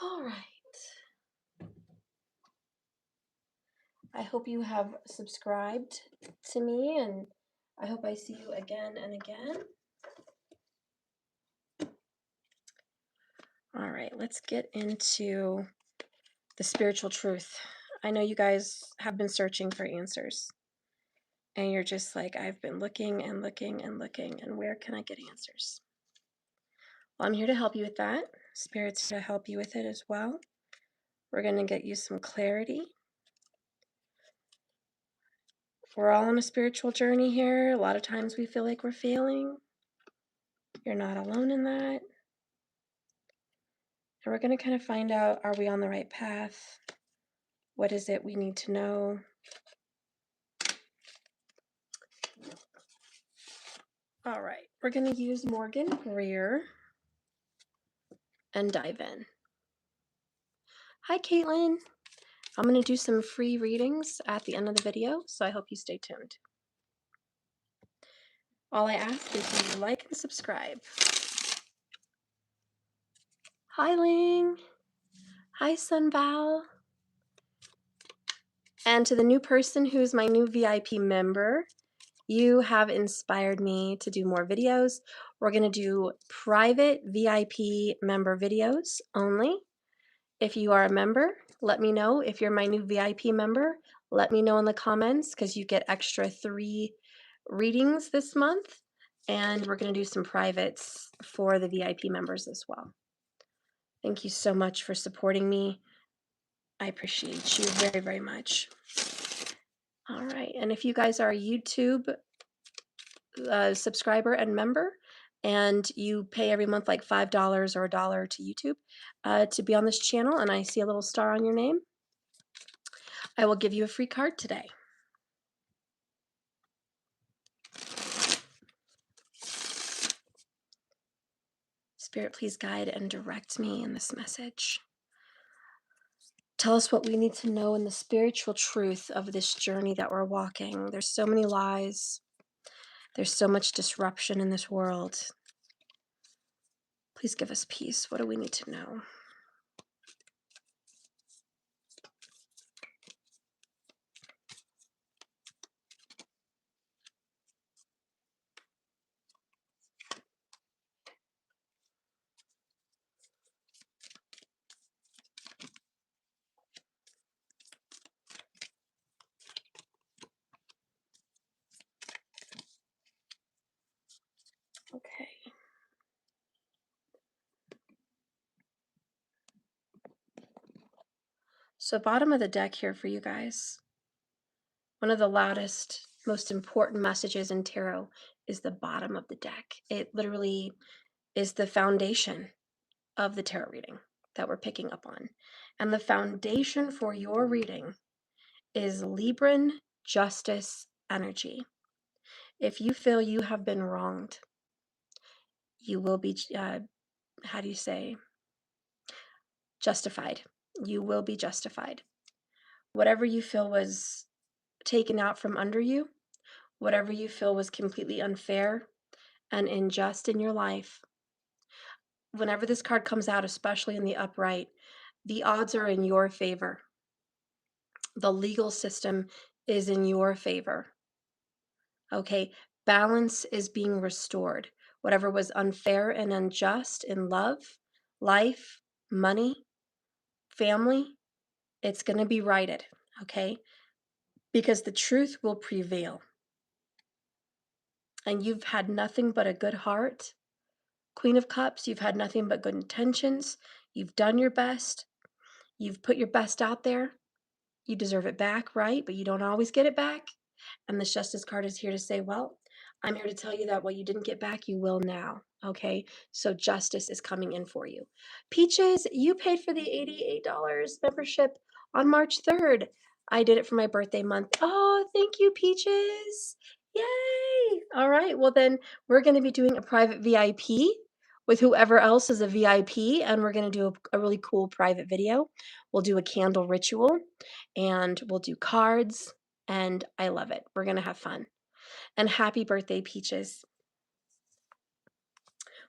All right. I hope you have subscribed to me, and I hope I see you again and again. All right, let's get into the spiritual truth. I know you guys have been searching for answers, and you're just like, I've been looking and looking and looking, and where can I get answers? Well, I'm here to help you with that. Spirit's here to help you with it as well. We're going to get you some clarity. We're all on a spiritual journey here. A lot of times we feel like we're failing. You're not alone in that. And we're going to kind of find out, are we on the right path? What is it we need to know? All right, we're going to use Morgan Greer and dive in. Hi, Caitlin. I'm going to do some free readings at the end of the video, so I hope you stay tuned. All I ask is you like and subscribe. Hi, Ling. Hi, Sunval. And to the new person who's my new VIP member, you have inspired me to do more videos. We're going to do private VIP member videos only. If you are a member, let me know. If you're my new VIP member, let me know in the comments because you get extra 3 readings this month. And we're going to do some privates for the VIP members as well. Thank you so much for supporting me. I appreciate you very, very much. All right. And if you guys are a YouTube subscriber and member, and you pay every month like $5 or $1 to YouTube to be on this channel, and I see a little star on your name, I will give you a free card today. Spirit, please guide and direct me in this message. Tell us what we need to know in the spiritual truth of this journey that we're walking. There's so many lies. There's so much disruption in this world. Please give us peace. What do we need to know? Okay. So bottom of the deck here for you guys. One of the loudest, most important messages in tarot is the bottom of the deck. It literally is the foundation of the tarot reading that we're picking up on. And the foundation for your reading is Libran justice energy. If you feel you have been wronged, you will be, justified. You will be justified. Whatever you feel was taken out from under you, whatever you feel was completely unfair and unjust in your life, whenever this card comes out, especially in the upright, the odds are in your favor. The legal system is in your favor. Okay, balance is being restored. Whatever was unfair and unjust in love, life, money, family, it's going to be righted, okay? Because the truth will prevail. And you've had nothing but a good heart. Queen of Cups, you've had nothing but good intentions. You've done your best. You've put your best out there. You deserve it back, right? But you don't always get it back. And this Justice card is here to say, well, I'm here to tell you that what you didn't get back, you will now. Okay, so justice is coming in for you. Peaches, you paid for the $88 membership on March 3rd. I did it for my birthday month. Oh, thank you, Peaches. Yay. All right, well then we're going to be doing a private VIP with whoever else is a VIP, and we're going to do a really cool private video. We'll do a candle ritual, and we'll do cards, and I love it. We're going to have fun. And happy birthday, Peaches.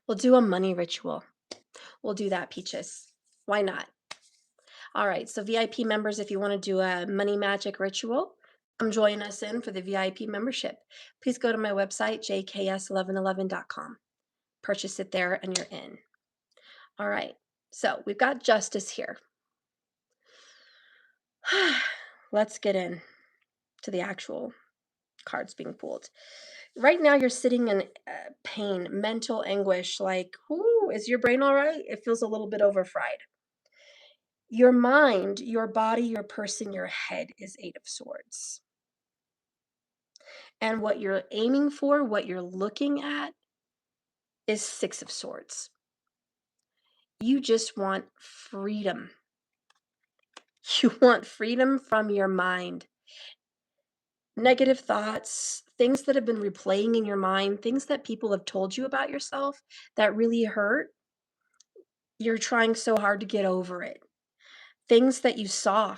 We'll do a money ritual. We'll do that, Peaches. Why not? All right, so VIP members, if you want to do a money magic ritual, come join us in for the VIP membership. Please go to my website, jks1111.com. Purchase it there and you're in. All right, so we've got justice here. Let's get in to the actual cards being pulled. Right now, you're sitting in pain, mental anguish, like, whoo, is your brain all right? It feels a little bit overfried. Your mind, your body, your person, your head is Eight of Swords. And what you're aiming for, what you're looking at, is Six of Swords. You just want freedom. You want freedom from your mind. Negative thoughts, things that have been replaying in your mind, things that people have told you about yourself that really hurt. You're trying so hard to get over it. Things that you saw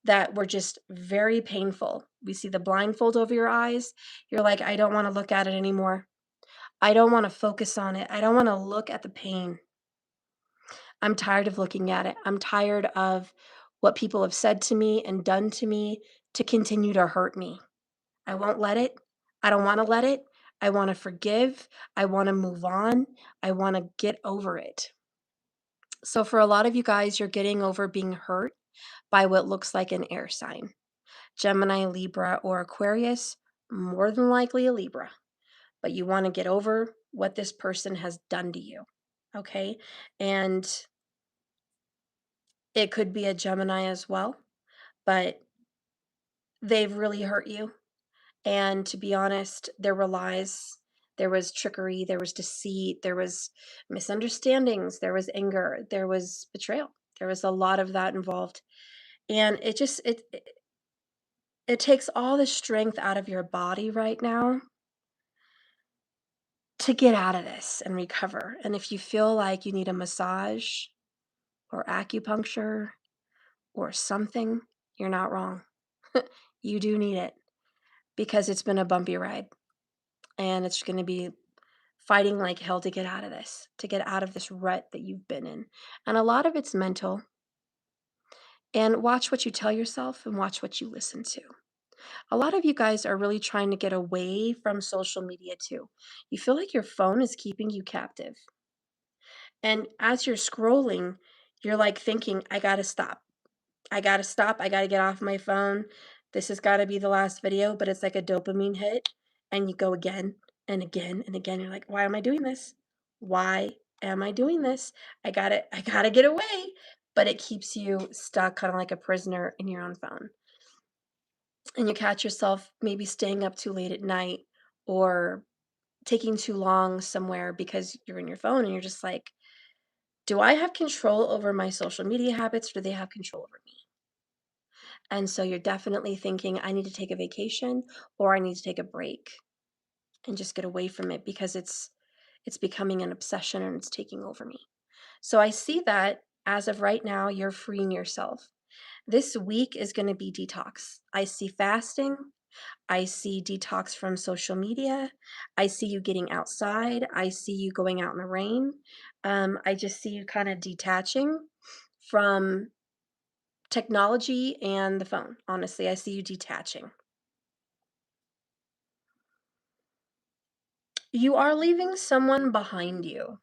that were just very painful. We see the blindfold over your eyes. You're like, I don't want to look at it anymore. I don't want to focus on it. I don't want to look at the pain. I'm tired of looking at it. I'm tired of what people have said to me and done to me to continue to hurt me. I won't let it. I don't want to let it. I want to forgive. I want to move on. I want to get over it. So, for a lot of you guys, you're getting over being hurt by what looks like an air sign. Gemini, Libra, or Aquarius, more than likely a Libra. But you want to get over what this person has done to you. Okay? And it could be a Gemini as well, but they've really hurt you. And to be honest, there were lies, there was trickery, there was deceit, there was misunderstandings, there was anger, there was betrayal. There was a lot of that involved. And it takes all the strength out of your body right now to get out of this and recover. And if you feel like you need a massage or acupuncture or something, you're not wrong. You do need it because it's been a bumpy ride and it's going to be fighting like hell to get out of this, to get out of this rut that you've been in. And a lot of it's mental. And watch what you tell yourself and watch what you listen to. A lot of you guys are really trying to get away from social media too. You feel like your phone is keeping you captive. And as you're scrolling, you're like thinking, I gotta stop. I gotta stop. I gotta get off my phone. This has gotta be the last video, but it's like a dopamine hit. And you go again and again and again. You're like, why am I doing this? Why am I doing this? I gotta get away. But it keeps you stuck, kind of like a prisoner in your own phone. And you catch yourself maybe staying up too late at night or taking too long somewhere because you're in your phone and you're just like, do I have control over my social media habits or do they have control over me? And so you're definitely thinking, I need to take a vacation or I need to take a break and just get away from it because it's becoming an obsession and it's taking over me. So I see that as of right now, you're freeing yourself. This week is going to be detox. I see fasting. I see detox from social media. I see you getting outside. I see you going out in the rain. I just see you kind of detaching from technology and the phone. Honestly, I see you detaching. You are leaving someone behind you.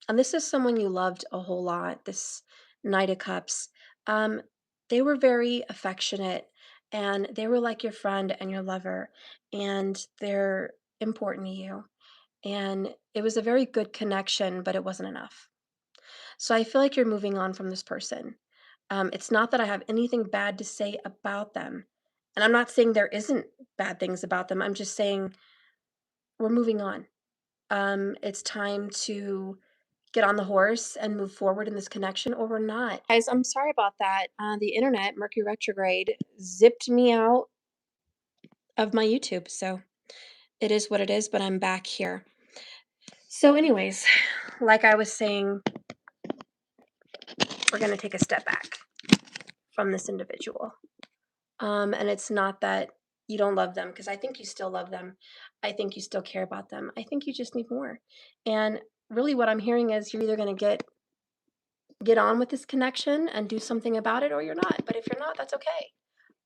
And this is someone you loved a whole lot, this Knight of Cups. Um, they were very affectionate and they were like your friend and your lover, and they're important to you. And it was a very good connection, but it wasn't enough. So I feel like you're moving on from this person. It's not that I have anything bad to say about them. And I'm not saying there isn't bad things about them. I'm just saying we're moving on. It's time to get on the horse and move forward in this connection, or we're not. Guys, I'm sorry about that. The internet, Mercury retrograde, zipped me out of my YouTube. So it is what it is, but I'm back here. So, anyways, like I was saying, we're going to take a step back from this individual. And it's not that you don't love them, because I think you still love them. I think you still care about them. I think you just need more. And really, what I'm hearing is you're either going to get get on with this connection and do something about it, or you're not. But if you're not, that's okay.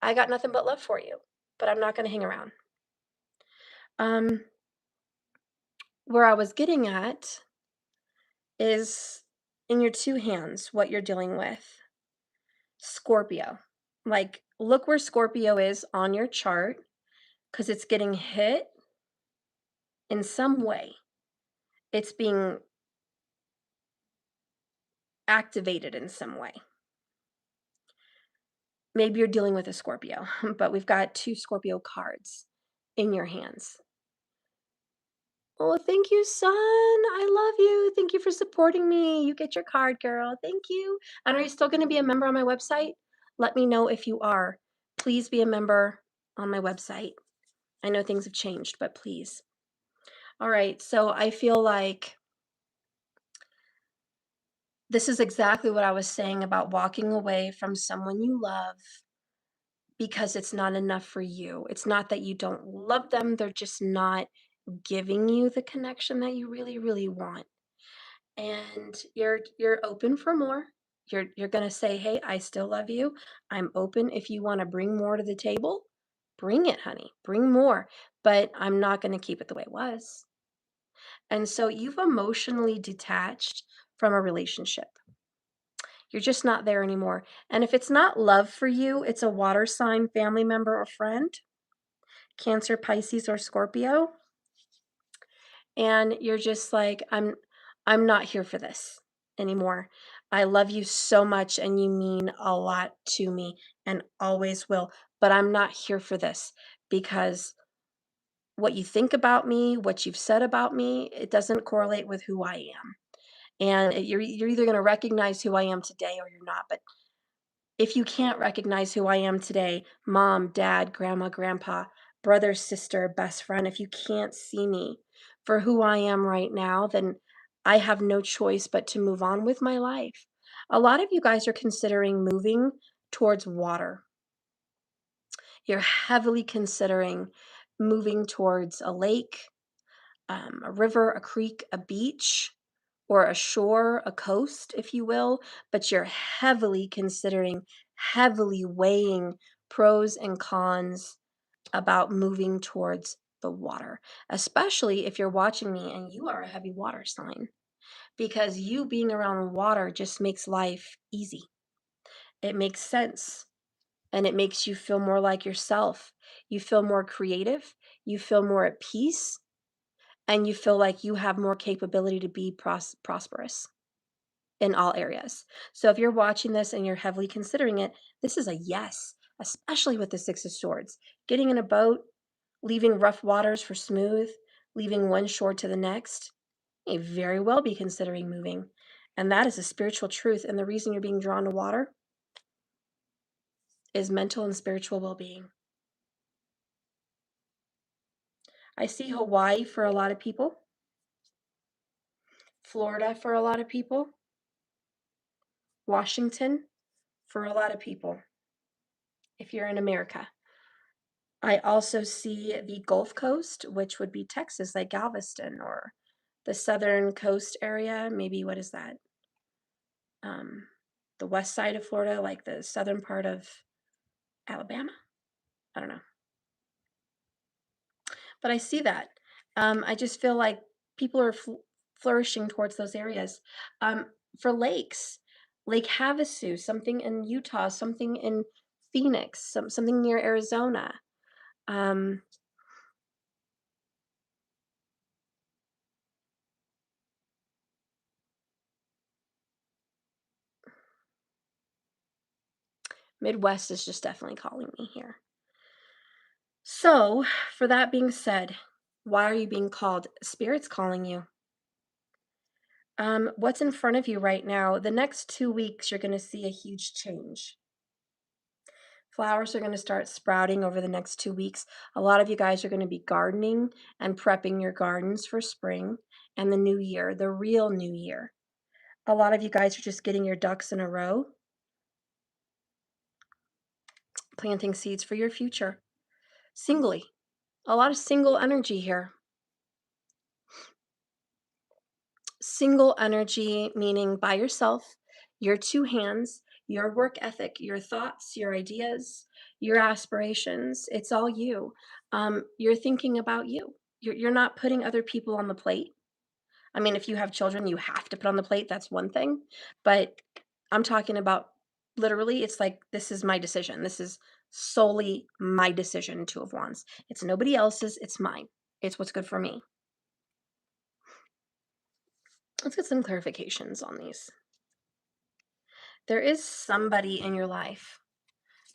I got nothing but love for you, but I'm not going to hang around. Um, where I was getting at is in your two hands, what you're dealing with. Scorpio. Like, look where Scorpio is on your chart because it's getting hit in some way. It's being activated in some way. Maybe you're dealing with a Scorpio, but we've got two Scorpio cards in your hands. Oh, thank you, son. I love you. Thank you for supporting me. You get your card, girl. Thank you. And are you still going to be a member on my website? Let me know if you are. Please be a member on my website. I know things have changed, but please. All right. So I feel like this is exactly what I was saying about walking away from someone you love because it's not enough for you. It's not that you don't love them, they're just not giving you the connection that you really, really want. And you're open for more. You're going to say, "Hey, I still love you. I'm open if you want to bring more to the table. Bring it, honey. Bring more, but I'm not going to keep it the way it was." And so you've emotionally detached from a relationship. You're just not there anymore. And if it's not love for you, it's a water sign, family member, or friend, Cancer, Pisces, or Scorpio, and you're just like, I'm not here for this anymore. I love you so much and you mean a lot to me and always will, but I'm not here for this because what you think about me, what you've said about me, it doesn't correlate with who I am. And you're either going to recognize who I am today or you're not. But if you can't recognize who I am today, mom, dad, grandma, grandpa, brother, sister, best friend, if you can't see me for who I am right now, then I have no choice but to move on with my life. A lot of you guys are considering moving towards water. You're heavily considering moving towards a lake, a river, a creek, a beach, or a shore, a coast, if you will, but you're heavily considering, heavily weighing pros and cons about moving towards the water, especially if you're watching me and you are a heavy water sign, because you being around water just makes life easy. It makes sense and it makes you feel more like yourself. You feel more creative, you feel more at peace, and you feel like you have more capability to be prosperous in all areas. So if you're watching this and you're heavily considering it, this is a yes, especially with the Six of Swords. Getting in a boat, leaving rough waters for smooth, leaving one shore to the next, you may very well be considering moving. And that is a spiritual truth. And the reason you're being drawn to water is mental and spiritual well being. I see Hawaii for a lot of people, Florida for a lot of people, Washington for a lot of people, if you're in America. I also see the Gulf Coast, which would be Texas, like Galveston, or the southern coast area. Maybe what is that? Um, the west side of Florida, like the southern part of Alabama. I don't know, but I see that. I just feel like people are flourishing towards those areas. Um, for lakes, Lake Havasu, something in Utah, something in Phoenix, something near Arizona. Um, Midwest is just definitely calling me here. So, for that being said, why are you being called? Spirit's calling you. What's in front of you right now? The next 2 weeks, you're going to see a huge change. Flowers are going to start sprouting over the next 2 weeks. A lot of you guys are going to be gardening and prepping your gardens for spring and the new year, the real new year. A lot of you guys are just getting your ducks in a row, planting seeds for your future. Singly. A lot of single energy here. Single energy, meaning by yourself. your two hands, your work ethic, your thoughts, your ideas, your aspirations. It's all you. You're thinking about you. You're not putting other people on the plate. I mean, if you have children, you have to put on the plate. That's one thing. But I'm talking about literally, it's like, this is my decision. This is solely my decision, Two of Wands. It's nobody else's. It's mine. It's what's good for me. Let's get some clarifications on these. There is somebody in your life,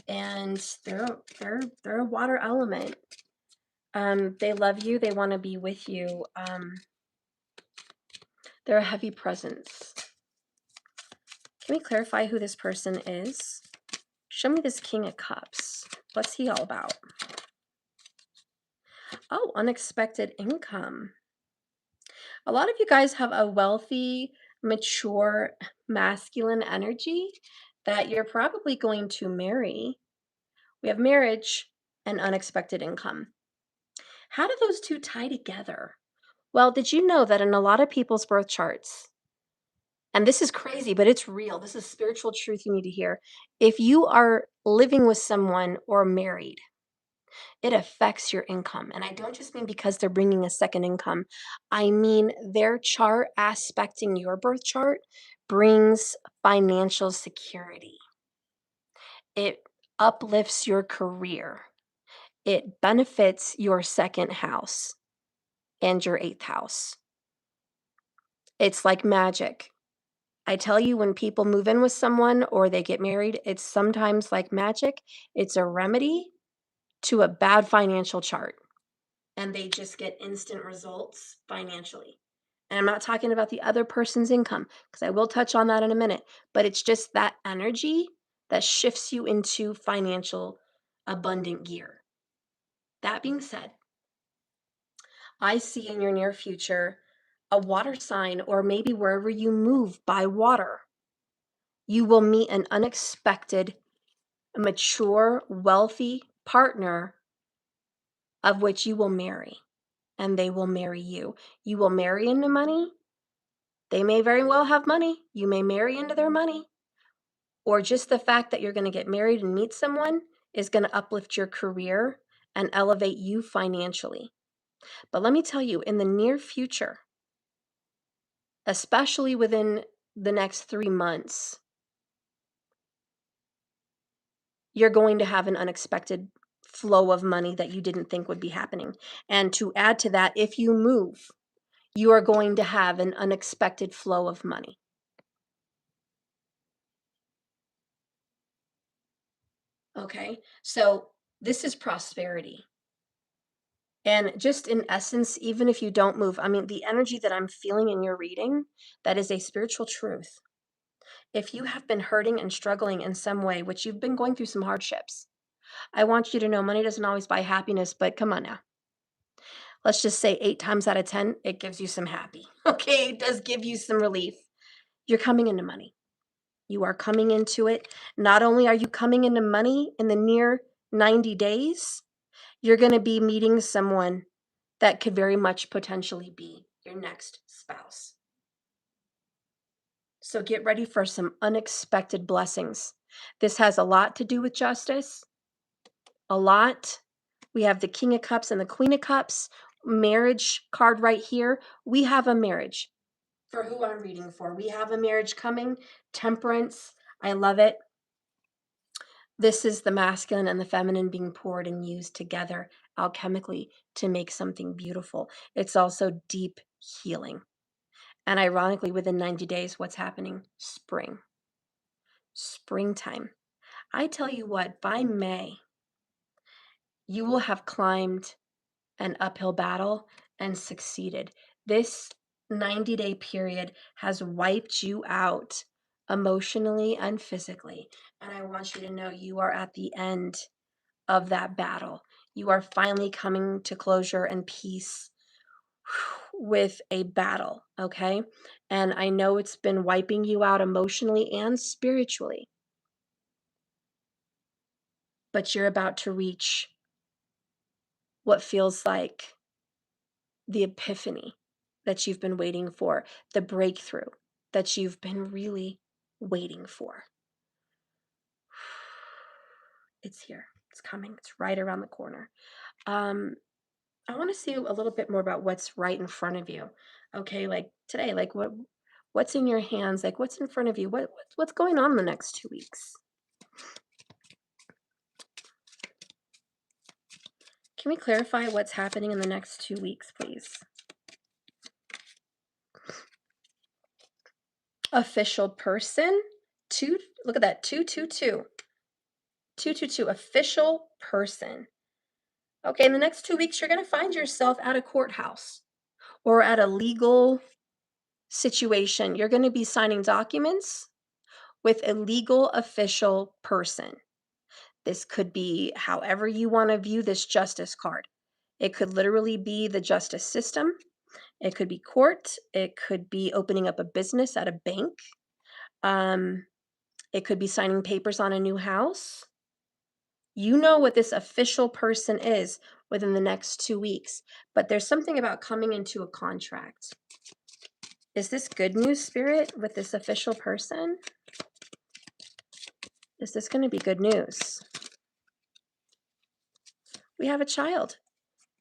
and they're a water element. They love you. They want to be with you. They're a heavy presence. Can we clarify who this person is? Show me this King of Cups. What's he all about? Oh, unexpected income. A lot of you guys have a wealthy, mature, masculine energy that you're probably going to marry. We have marriage and unexpected income. How do those two tie together? Well, did you know that in a lot of people's birth charts, and this is crazy, but it's real. This is spiritual truth you need to hear. If you are living with someone or married, it affects your income. And I don't just mean because they're bringing a second income. I mean their chart aspecting your birth chart brings financial security. It uplifts your career. It benefits your second house and your eighth house. It's like magic. I tell you, when people move in with someone or they get married, it's sometimes like magic. It's a remedy to a bad financial chart, and they just get instant results financially. And I'm not talking about the other person's income, because I will touch on that in a minute, but it's just that energy that shifts you into financial abundant gear. That being said, I see in your near future a water sign, or maybe wherever you move by water, you will meet an unexpected, mature, wealthy partner of which you will marry, and they will marry you. You will marry into money. They may very well have money. You may marry into their money. Or just the fact that you're going to get married and meet someone is going to uplift your career and elevate you financially. But let me tell you, in the near future, especially within the next 3 months, you're going to have an unexpected flow of money that you didn't think would be happening. And to add to that, if you move, you are going to have an unexpected flow of money. Okay, so this is prosperity. And just in essence, even if you don't move, I mean, the energy that I'm feeling in your reading, that is a spiritual truth. If you have been hurting and struggling in some way, which you've been going through some hardships, I want you to know money doesn't always buy happiness, but come on now. Let's just say 8 times out of 10, it gives you some happy. Okay, it does give you some relief. You're coming into money. You are coming into it. Not only are you coming into money in the near 90 days, you're going to be meeting someone that could very much potentially be your next spouse. So get ready for some unexpected blessings. This has a lot to do with justice, a lot. We have the King of Cups and the Queen of Cups, marriage card right here. We have a marriage for who I'm reading for. We have a marriage coming, temperance. I love it. This is the masculine and the feminine being poured and used together alchemically to make something beautiful. It's also deep healing. And ironically, within 90 days, what's happening? Spring. Springtime. I tell you what, by May, you will have climbed an uphill battle and succeeded. This 90-day period has wiped you out emotionally and physically. And I want you to know you are at the end of that battle. You are finally coming to closure and peace with a battle, okay? And I know it's been wiping you out emotionally and spiritually, but you're about to reach what feels like the epiphany that you've been waiting for, the breakthrough that you've been really waiting for. It's here. It's coming. It's right around the corner. Um, I want to see a little bit more about what's right in front of you. Okay, like today, like what's in your hands? Like what's in front of you? What's going on in the next 2 weeks? Can we clarify what's happening in the next 2 weeks, please? Official person. Two, look at that. 222. 222, official person. Okay, in the next 2 weeks, you're going to find yourself at a courthouse or at a legal situation. You're going to be signing documents with a legal official person. This could be however you want to view this justice card. It could literally be the justice system. It could be court. It could be opening up a business at a bank. It could be signing papers on a new house. You know what this official person is within the next 2 weeks, but there's something about coming into a contract. Is this good news, Spirit, with this official person? Is this going to be good news? We have a child.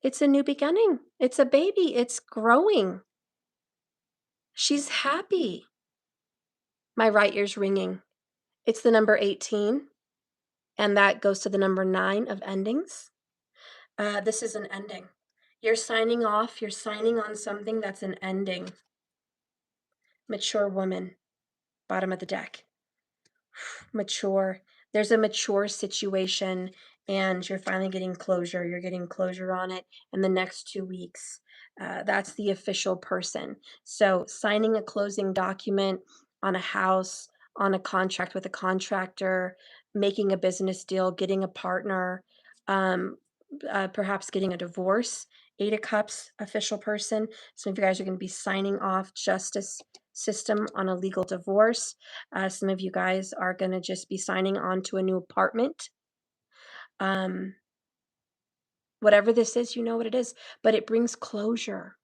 It's a new beginning. It's a baby. It's growing. She's happy. My right ear's ringing. It's the number 18, and that goes to the number 9 of endings. This is an ending. You're signing off. You're signing on something that's an ending. Mature woman, bottom of the deck. Mature. There's a mature situation, and you're finally getting closure. You're getting closure on it in the next 2 weeks. That's the official person. So signing a closing document on a house, on a contract with a contractor, making a business deal, getting a partner, um, perhaps getting a divorce. 8 of Cups, official person. Some of you guys are going to be signing off justice system on a legal divorce. Some of you guys are going to just be signing on to a new apartment. Whatever this is, you know what it is, but it brings closure.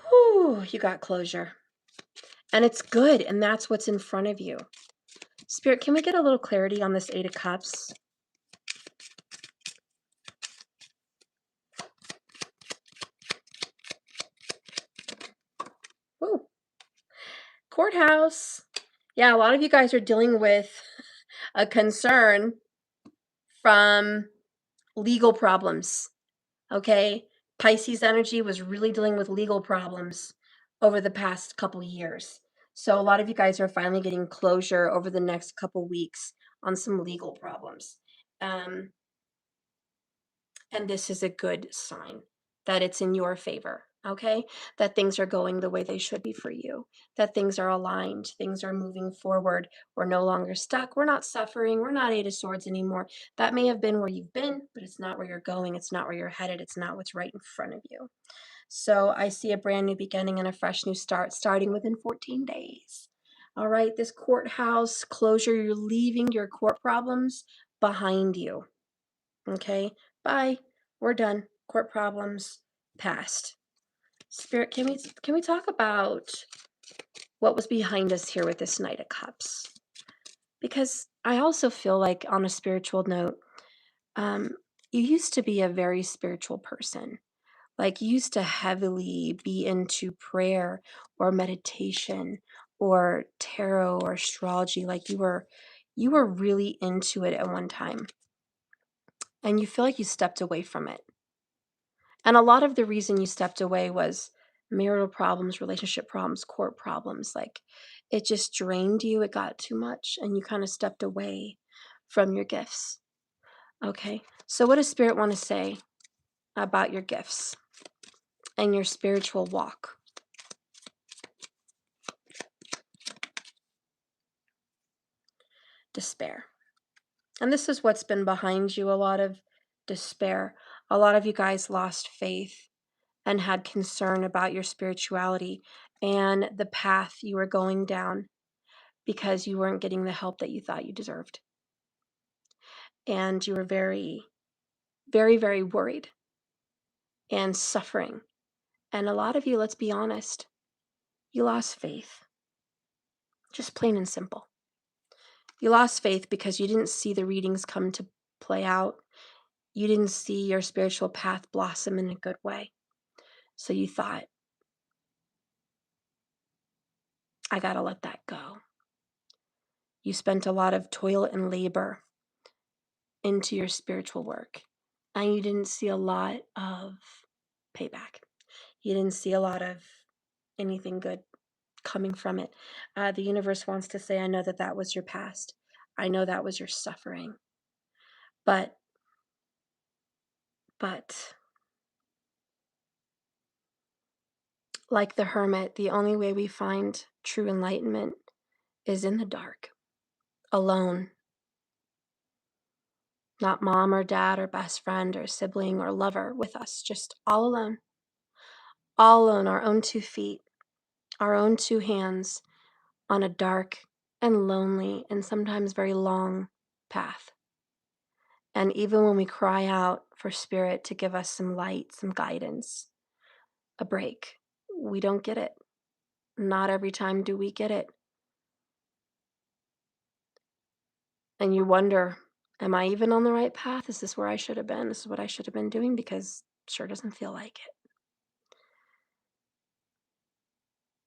Whew, you got closure. And it's good, and that's what's in front of you. Spirit, can we get a little clarity on this 8 of Cups? Woo. Courthouse. Yeah, a lot of you guys are dealing with a concern from legal problems. Okay, Pisces energy was really dealing with legal problems over the past couple years. So a lot of you guys are finally getting closure over the next couple weeks on some legal problems. And this is a good sign that it's in your favor, okay? That things are going the way they should be for you, that things are aligned, things are moving forward. We're no longer stuck. We're not suffering. We're not 8 of Swords anymore. That may have been where you've been, but it's not where you're going. It's not where you're headed. It's not what's right in front of you. So I see a brand new beginning and a fresh new start starting within 14 days. All right, this courthouse closure, you're leaving your court problems behind you. Okay, bye. We're done. Court problems past. Spirit, can we talk about what was behind us here with this Knight of Cups? Because I also feel like on a spiritual note, um, you used to be a very spiritual person. Like you used to heavily be into prayer or meditation or tarot or astrology. Like you were really into it at one time. And you feel like you stepped away from it. And a lot of the reason you stepped away was marital problems, relationship problems, court problems. Like it just drained you. It got too much and you kind of stepped away from your gifts. Okay. So what does Spirit want to say about your gifts and your spiritual walk? Despair. And this is what's been behind you, a lot of despair. A lot of you guys lost faith and had concern about your spirituality and the path you were going down because you weren't getting the help that you thought you deserved. And you were very, very, very worried and suffering. And a lot of you, let's be honest, you lost faith. Just plain and simple. You lost faith because you didn't see the readings come to play out. You didn't see your spiritual path blossom in a good way. So you thought, I gotta let that go. You spent a lot of toil and labor into your spiritual work, and you didn't see a lot of payback. You didn't see a lot of anything good coming from it. The universe wants to say, I know that was your past. I know that was your suffering. But like the hermit, the only way we find true enlightenment is in the dark, alone. Not mom or dad or best friend or sibling or lover with us, just all alone. All alone, our own 2 feet, our own 2 hands on a dark and lonely and sometimes very long path. And even when we cry out for spirit to give us some light, some guidance, a break, we don't get it. Not every time do we get it. And you wonder, am I even on the right path? Is this where I should have been? This is what I should have been doing? Because it sure doesn't feel like it.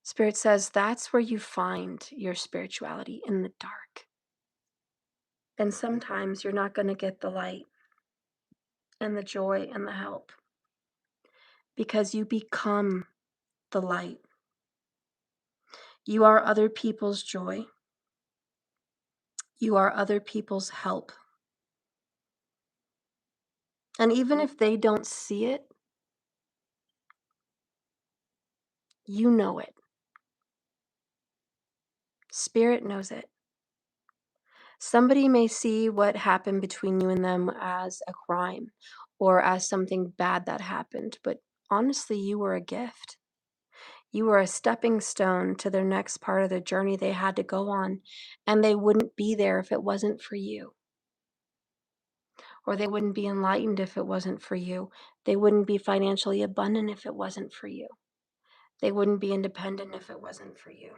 Spirit says that's where you find your spirituality, in the dark. And sometimes you're not going to get the light and the joy and the help because you become the light. You are other people's joy. You are other people's help. And even if they don't see it, you know it. Spirit knows it. Somebody may see what happened between you and them as a crime or as something bad that happened, but honestly, you were a gift. You were a stepping stone to their next part of the journey they had to go on, and they wouldn't be there if it wasn't for you. Or they wouldn't be enlightened if it wasn't for you. They wouldn't be financially abundant if it wasn't for you. They wouldn't be independent if it wasn't for you.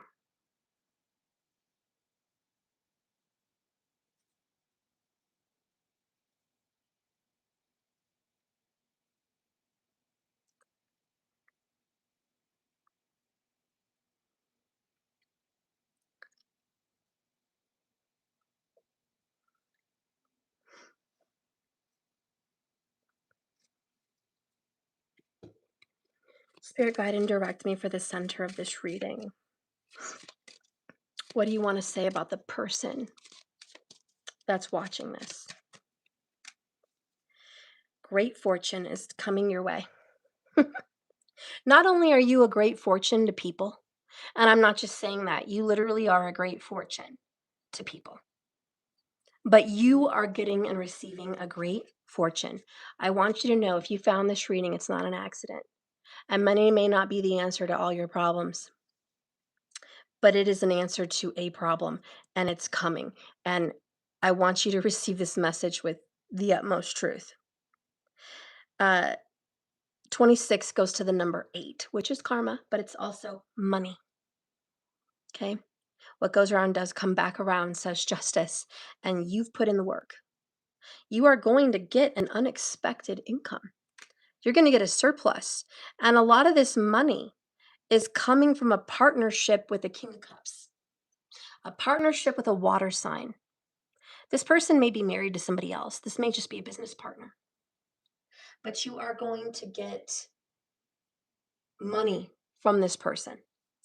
Spirit, guide and direct me for the center of this reading. What do you want to say about the person that's watching this? Great fortune is coming your way. Not only are you a great fortune to people, and I'm not just saying that, you literally are a great fortune to people, but you are getting and receiving a great fortune. I want you to know, if you found this reading, it's not an accident. And money may not be the answer to all your problems, but it is an answer to a problem, and it's coming. And I want you to receive this message with the utmost truth. 26 goes to the number 8, which is karma, but it's also money. Okay? What goes around does come back around, says justice, and you've put in the work. You are going to get an unexpected income. You're going to get a surplus. And a lot of this money is coming from a partnership with the King of Cups, a partnership with a water sign. This person may be married to somebody else. This may just be a business partner. But you are going to get money from this person,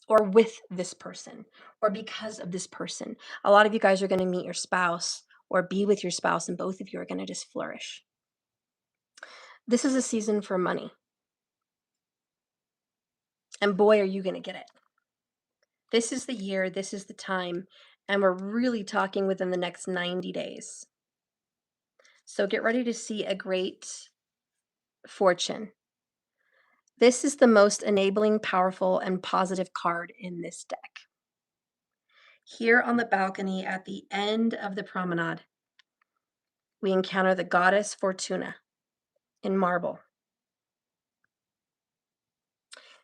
or with this person, or because of this person. A lot of you guys are going to meet your spouse or be with your spouse, and both of you are going to just flourish. This is a season for money. And boy, are you going to get it. This is the year, this is the time, and we're really talking within the next 90 days. So get ready to see a great fortune. This is the most enabling, powerful, and positive card in this deck. Here on the balcony at the end of the promenade, we encounter the goddess Fortuna in marble.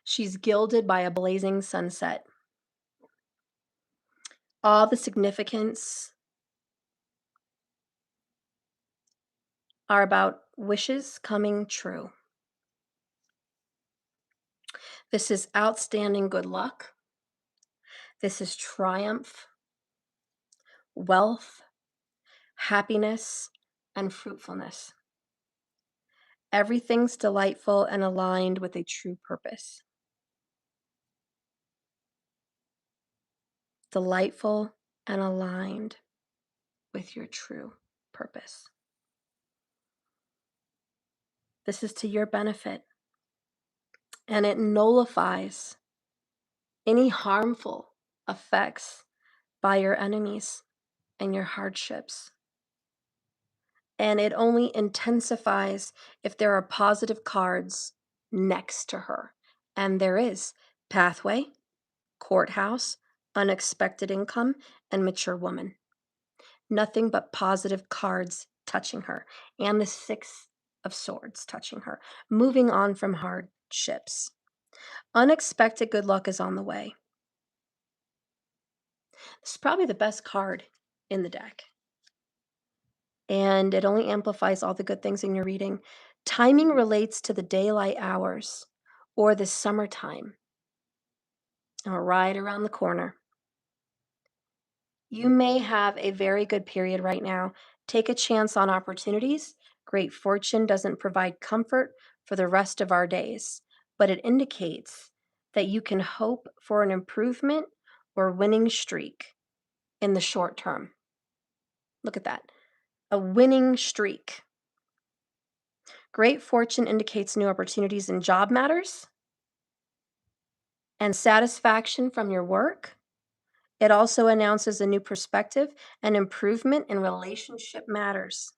She's gilded by a blazing sunset. All the significance are about wishes coming true. This is outstanding good luck. This is triumph, wealth, happiness, and fruitfulness. Everything's delightful and aligned with a true purpose. Delightful and aligned with your true purpose. This is to your benefit, and it nullifies any harmful effects by your enemies and your hardships. And it only intensifies if there are positive cards next to her. And there is pathway, courthouse, unexpected income, and mature woman. Nothing but positive cards touching her, and the Six of Swords touching her, moving on from hardships. Unexpected good luck is on the way. This is probably the best card in the deck. And it only amplifies all the good things in your reading. Timing relates to the daylight hours or the summertime, or right around the corner. You may have a very good period right now. Take a chance on opportunities. Great fortune doesn't provide comfort for the rest of our days, but it indicates that you can hope for an improvement or winning streak in the short term. Look at that. A winning streak. Great fortune indicates new opportunities in job matters and satisfaction from your work. It also announces a new perspective and improvement in relationship matters.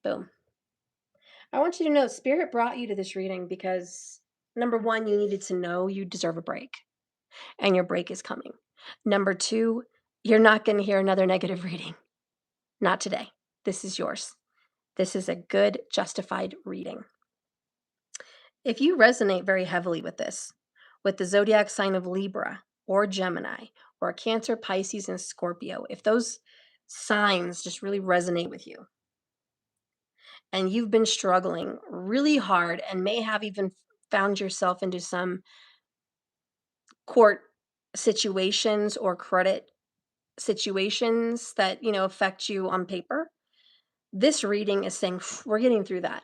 Boom. I want you to know Spirit brought you to this reading because, number one, you needed to know you deserve a break, and your break is coming. Number two, you're not going to hear another negative reading. Not today. This is yours. This is a good, justified reading. If you resonate very heavily with this, with the zodiac sign of Libra or Gemini or Cancer, Pisces, and Scorpio, if those signs just really resonate with you, and you've been struggling really hard and may have even found yourself into some court situations or credit situations that, affect you on paper, this reading is saying we're getting through that.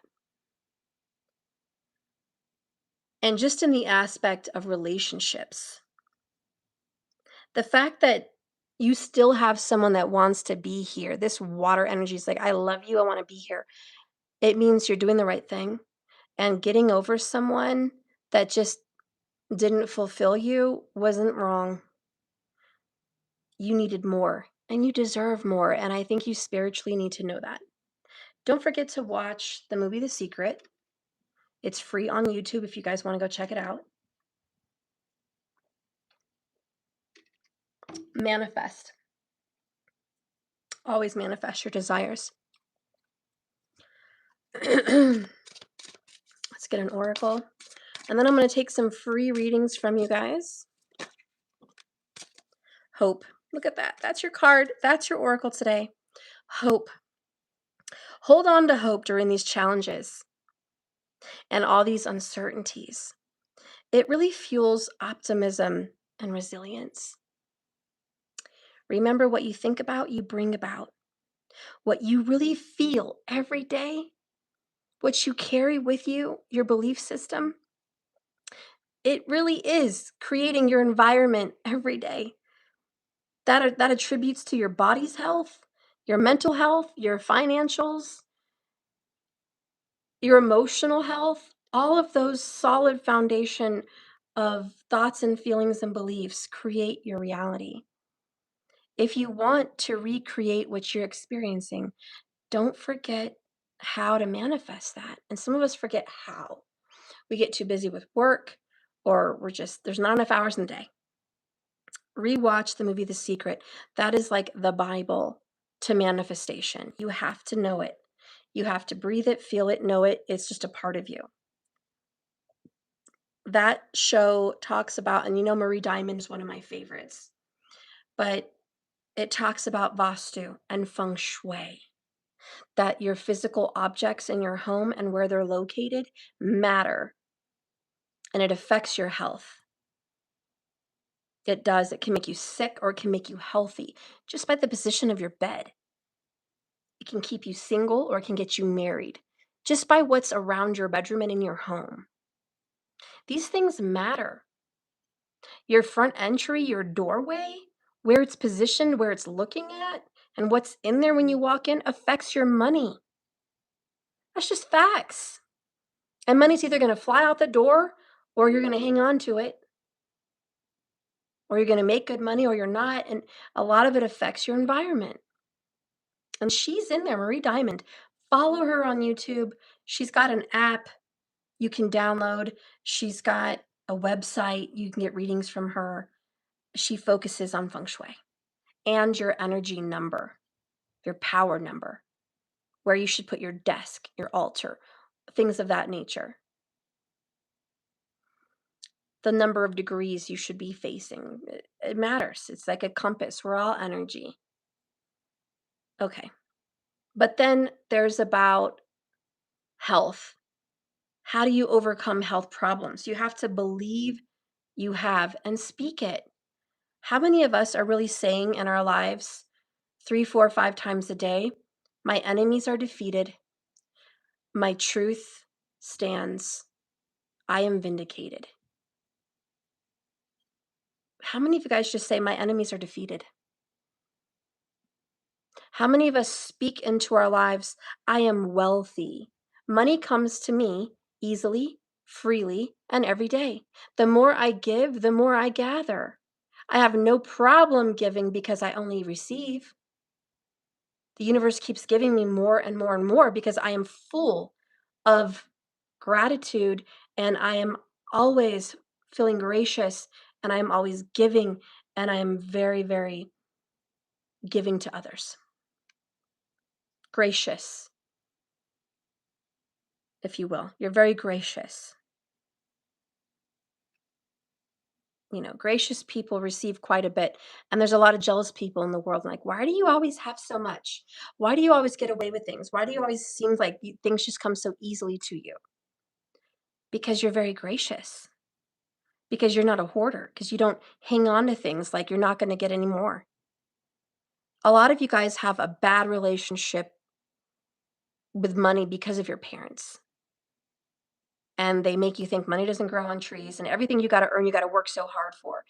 And just in the aspect of relationships, the fact that you still have someone that wants to be here, this water energy is like, I love you, I want to be here. It means you're doing the right thing, and getting over someone that just didn't fulfill you wasn't wrong. You needed more, and you deserve more, and I think you spiritually need to know that. Don't forget to watch the movie The Secret. It's free on YouTube if you guys want to go check it out. Manifest. Always manifest your desires. Let's get an oracle. And then I'm going to take some free readings from you guys. Hope. Look at that. That's your card. That's your oracle today. Hope. Hold on to hope during these challenges and all these uncertainties. It really fuels optimism and resilience. Remember, what you think about, you bring about. What you really feel every day, what you carry with you, your belief system, it really is creating your environment every day. That attributes to your body's health, your mental health, your financials, your emotional health. All of those solid foundation of thoughts and feelings and beliefs create your reality. If you want to recreate what you're experiencing, don't forget how to manifest that. And some of us forget how. We get too busy with work, or there's not enough hours in the day. Rewatch the movie The Secret. That is like the Bible to manifestation. You have to know it. You have to breathe it, feel it, know it. It's just a part of you. That show talks about, and Marie Diamond is one of my favorites, but it talks about Vastu and Feng Shui, that your physical objects in your home and where they're located matter, and it affects your health. It does. It can make you sick or it can make you healthy just by the position of your bed. It can keep you single or it can get you married just by what's around your bedroom and in your home. These things matter. Your front entry, your doorway, where it's positioned, where it's looking at, and what's in there when you walk in affects your money. That's just facts. And money's either going to fly out the door or you're going to hang on to it, or you're going to make good money or you're not. And a lot of it affects your environment. And she's in there, Marie Diamond. Follow her on YouTube. She's got an app you can download. She's got a website. You can get readings from her. She focuses on feng shui and your energy number, your power number, where you should put your desk, your altar, things of that nature. The number of degrees you should be facing. It matters. It's like a compass. We're all energy. Okay. But then there's about health. How do you overcome health problems? You have to believe you have and speak it. How many of us are really saying in our lives 3, 4, 5 times a day, my enemies are defeated, my truth stands, I am vindicated? How many of you guys just say, my enemies are defeated? How many of us speak into our lives, I am wealthy? Money comes to me easily, freely, and every day. The more I give, the more I gather. I have no problem giving because I only receive. The universe keeps giving me more and more and more because I am full of gratitude and I am always feeling gracious and I am always giving and I am very, very giving to others. Gracious, if you will. You're very gracious. Gracious people receive quite a bit. And there's a lot of jealous people in the world. Like, why do you always have so much? Why do you always get away with things? Why do you always seem like things just come so easily to you? Because you're very gracious. Because you're not a hoarder. Because you don't hang on to things like you're not going to get any more. A lot of you guys have a bad relationship with money because of your parents. And they make you think money doesn't grow on trees and everything you got to earn, you got to work so hard for.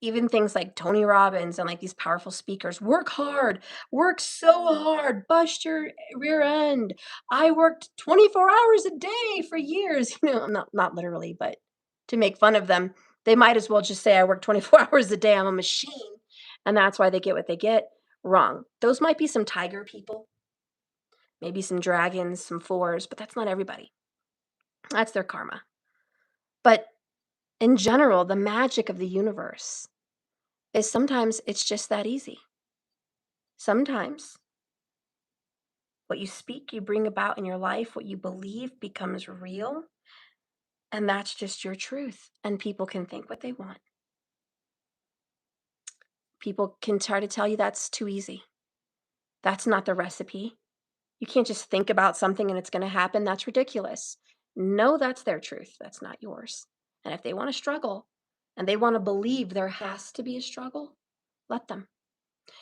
Even things like Tony Robbins and like these powerful speakers, work hard, work so hard, bust your rear end. I worked 24 hours a day for years, not literally, but to make fun of them, they might as well just say I work 24 hours a day. I'm a machine. And that's why they get what they get. Wrong. Those might be some tiger people, maybe some dragons, some fours, but that's not everybody. That's their karma. But in general, the magic of the universe is sometimes it's just that easy. Sometimes what you speak, you bring about in your life, what you believe becomes real. And that's just your truth. And people can think what they want. People can try to tell you that's too easy. That's not the recipe. You can't just think about something and it's going to happen. That's ridiculous. No, that's their truth. That's not yours. And if they want to struggle and they want to believe there has to be a struggle, let them.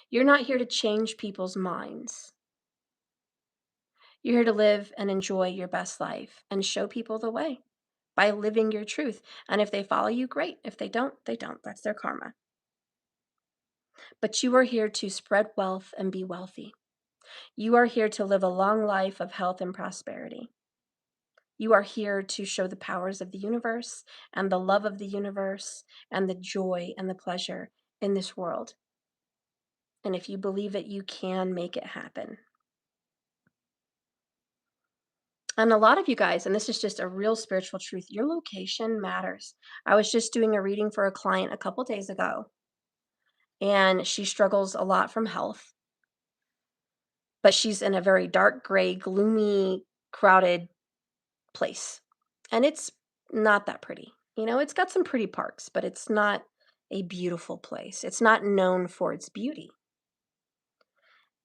You're not here to change people's minds. You're here to live and enjoy your best life and show people the way by living your truth. And if they follow you, great. If they don't, they don't. That's their karma. But you are here to spread wealth and be wealthy. You are here to live a long life of health and prosperity. You are here to show the powers of the universe and the love of the universe and the joy and the pleasure in this world. And if you believe it, you can make it happen. And a lot of you guys, and this is just a real spiritual truth, your location matters. I was just doing a reading for a client a couple days ago, and she struggles a lot from health, but she's in a very dark gray, gloomy, crowded place. And it's not that pretty. You know, it's got some pretty parks, but it's not a beautiful place. It's not known for its beauty.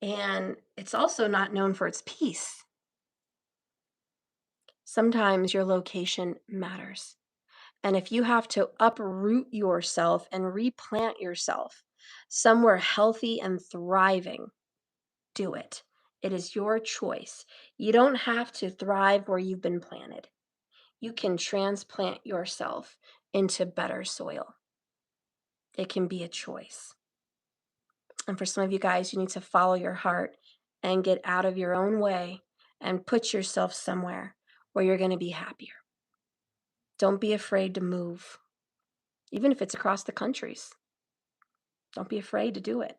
And it's also not known for its peace. Sometimes your location matters. And if you have to uproot yourself and replant yourself somewhere healthy and thriving, do it. It is your choice. You don't have to thrive where you've been planted. You can transplant yourself into better soil. It can be a choice. And for some of you guys, you need to follow your heart and get out of your own way and put yourself somewhere where you're going to be happier. Don't be afraid to move, even if it's across the countries. Don't be afraid to do it.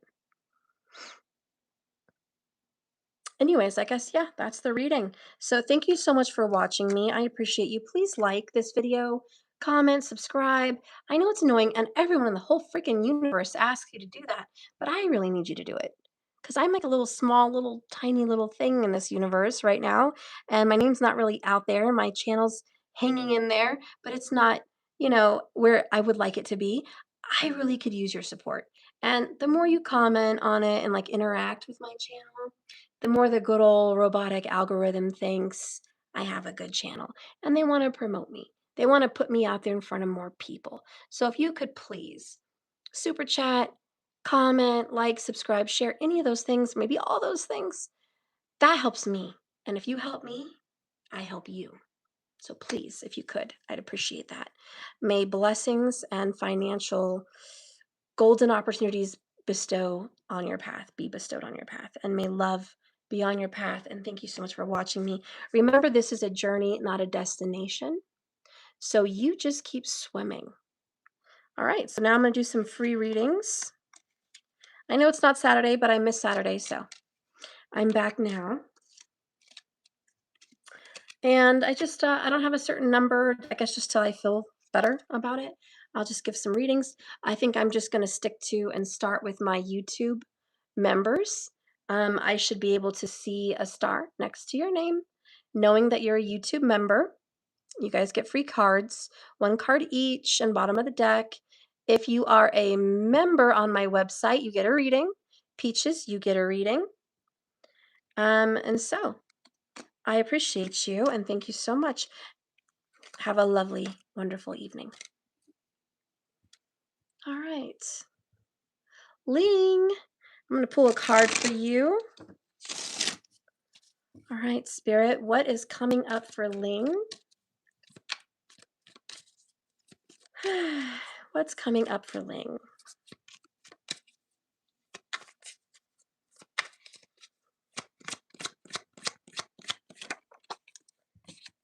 Anyways, I guess, yeah, that's the reading. So thank you so much for watching me. I appreciate you. Please like this video, comment, subscribe. I know it's annoying, and everyone in the whole freaking universe asks you to do that, but I really need you to do it. Because I'm like a little small, little tiny little thing in this universe right now, and my name's not really out there. My channel's hanging in there, but it's not, where I would like it to be. I really could use your support. And the more you comment on it and like interact with my channel, the more the good old robotic algorithm thinks I have a good channel and they want to promote me. They want to put me out there in front of more people. So if you could please super chat, comment, like, subscribe, share any of those things, maybe all those things, that helps me. And if you help me, I help you. So please, if you could, I'd appreciate that. May blessings and financial golden opportunities be bestowed on your path, and may love be on your path. And thank you so much for watching me. Remember, this is a journey, not a destination. So you just keep swimming. All right, so now I'm going to do some free readings. I know it's not Saturday, but I miss Saturday, so I'm back now. And I don't have a certain number, I guess just till I feel better about it. I'll just give some readings. I think I'm just going to stick to and start with my YouTube members. I should be able to see a star next to your name, knowing that you're a YouTube member. You guys get free cards, one card each, and bottom of the deck. If you are a member on my website, you get a reading. Peaches, you get a reading. And so I appreciate you and thank you so much. Have a lovely, wonderful evening. All right. Ling, I'm going to pull a card for you. All right, Spirit, what is coming up for Ling? What's coming up for Ling?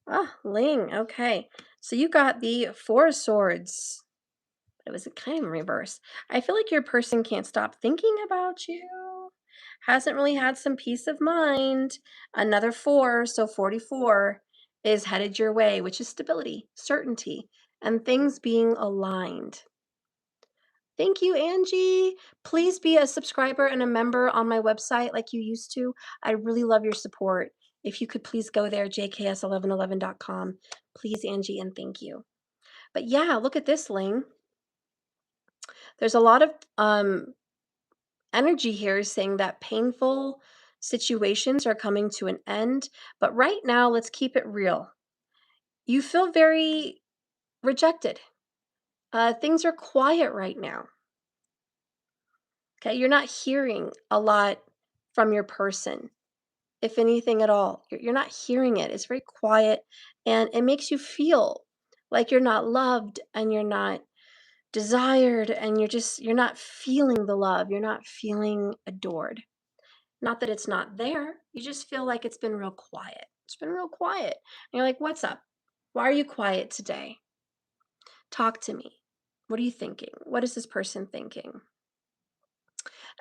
Ah, Ling, okay. So you got the Four of Swords. It was kind of in reverse. I feel like your person can't stop thinking about you. Hasn't really had some peace of mind. Another 4, so 44, is headed your way, which is stability, certainty, and things being aligned. Thank you, Angie. Please be a subscriber and a member on my website like you used to. I really love your support. If you could please go there, jks1111.com. Please, Angie, and thank you. But yeah, look at this, Ling. There's a lot of energy here saying that painful situations are coming to an end. But right now, let's keep it real. You feel very rejected. Things are quiet right now. Okay, you're not hearing a lot from your person, if anything at all. You're not hearing it. It's very quiet, and it makes you feel like you're not loved and you're not desired, and you're not feeling the love. You're not feeling adored. Not that it's not there. You just feel like it's been real quiet. It's been real quiet. And you're like, what's up? Why are you quiet today? Talk to me. What are you thinking? What is this person thinking?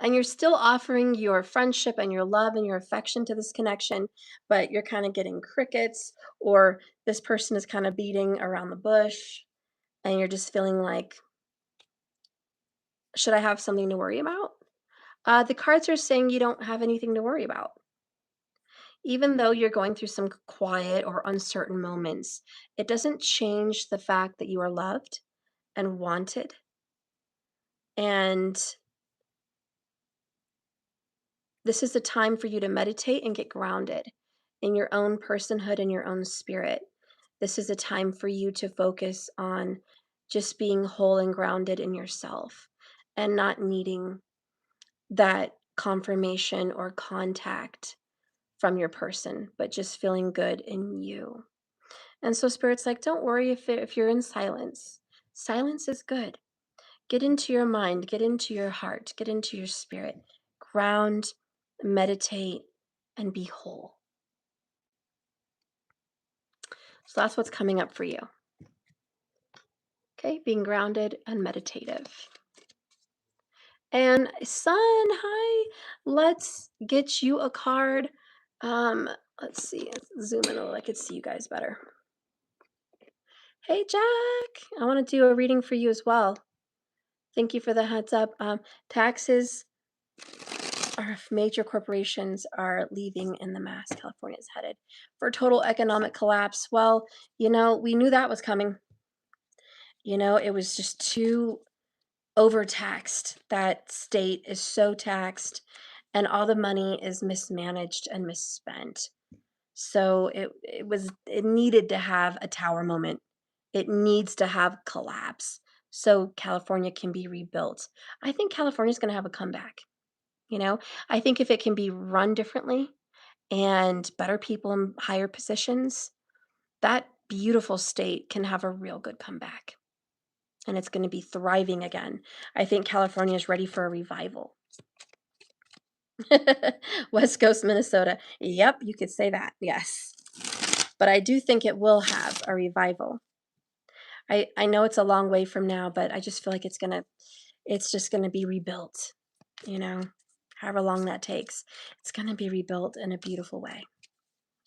And you're still offering your friendship and your love and your affection to this connection, but you're kind of getting crickets, or this person is kind of beating around the bush, and you're just feeling like, should I have something to worry about? The cards are saying you don't have anything to worry about. Even though you're going through some quiet or uncertain moments, it doesn't change the fact that you are loved and wanted. And this is a time for you to meditate and get grounded in your own personhood and your own spirit. This is a time for you to focus on just being whole and grounded in yourself and not needing that confirmation or contact from your person, but just feeling good in you. And so Spirit's like, don't worry if you're in silence. Silence is good. Get into your mind, get into your heart, get into your spirit. Ground, meditate, and be whole. So that's what's coming up for you. Okay, being grounded and meditative. And Sun, hi. Let's get you a card. Let's see. Let's zoom in a little. I could see you guys better. Hey, Jack. I want to do a reading for you as well. Thank you for the heads up. Taxes. Our major corporations are leaving in the mass. California is headed for total economic collapse. Well, we knew that was coming. It was just too overtaxed. That state is so taxed, and all the money is mismanaged and misspent. So it needed to have a tower moment. It needs to have collapse so California can be rebuilt. I think California's going to have a comeback. I think if it can be run differently and better people in higher positions, that beautiful state can have a real good comeback. And it's going to be thriving again. I think California is ready for a revival. West Coast, Minnesota. Yep, you could say that. Yes. But I do think it will have a revival. I know it's a long way from now, but I just feel like it's just going to be rebuilt, however long that takes. It's going to be rebuilt in a beautiful way.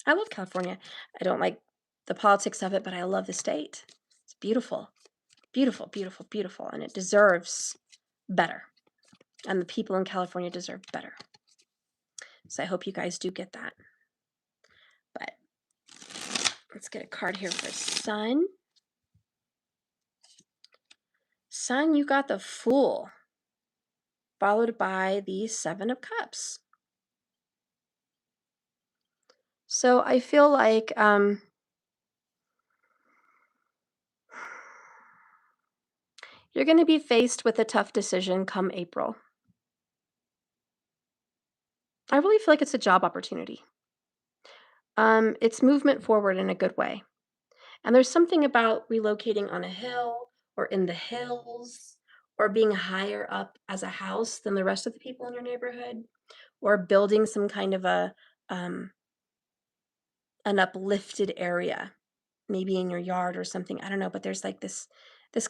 I love California. I don't like the politics of it, but I love the state. It's beautiful. Beautiful, beautiful, beautiful. And it deserves better. And the people in California deserve better. So I hope you guys do get that. But let's get a card here for Sun. Sun, you got the Fool, followed by the Seven of Cups. So I feel like you're going to be faced with a tough decision come April. I really feel like it's a job opportunity. It's movement forward in a good way. And there's something about relocating on a hill or in the hills or being higher up as a house than the rest of the people in your neighborhood, or building some kind of an uplifted area, maybe in your yard or something. I don't know, but there's like this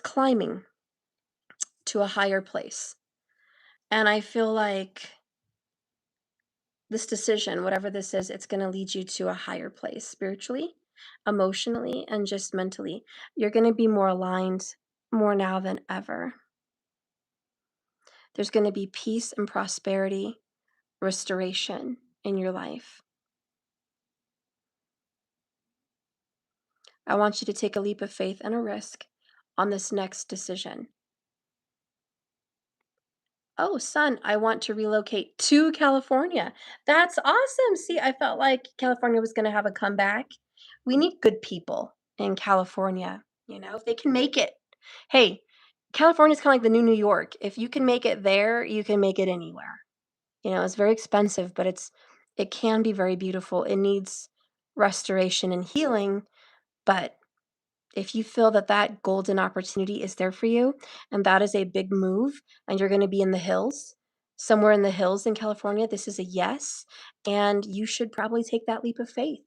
climbing to a higher place. And I feel like this decision, whatever this is, it's going to lead you to a higher place spiritually, emotionally, and just mentally. You're going to be more aligned more now than ever. There's going to be peace and prosperity, restoration in your life. I want you to take a leap of faith and a risk on this next decision. Oh, Sun, I want to relocate to California. That's awesome. See, I felt like California was going to have a comeback. We need good people in California, if they can make it. Hey, California's kind of like the New York. If you can make it there, you can make it anywhere. It's very expensive, but it can be very beautiful. It needs restoration and healing, but if you feel that golden opportunity is there for you, and that is a big move, and you're going to be in the hills, somewhere in the hills in California, this is a yes, and you should probably take that leap of faith.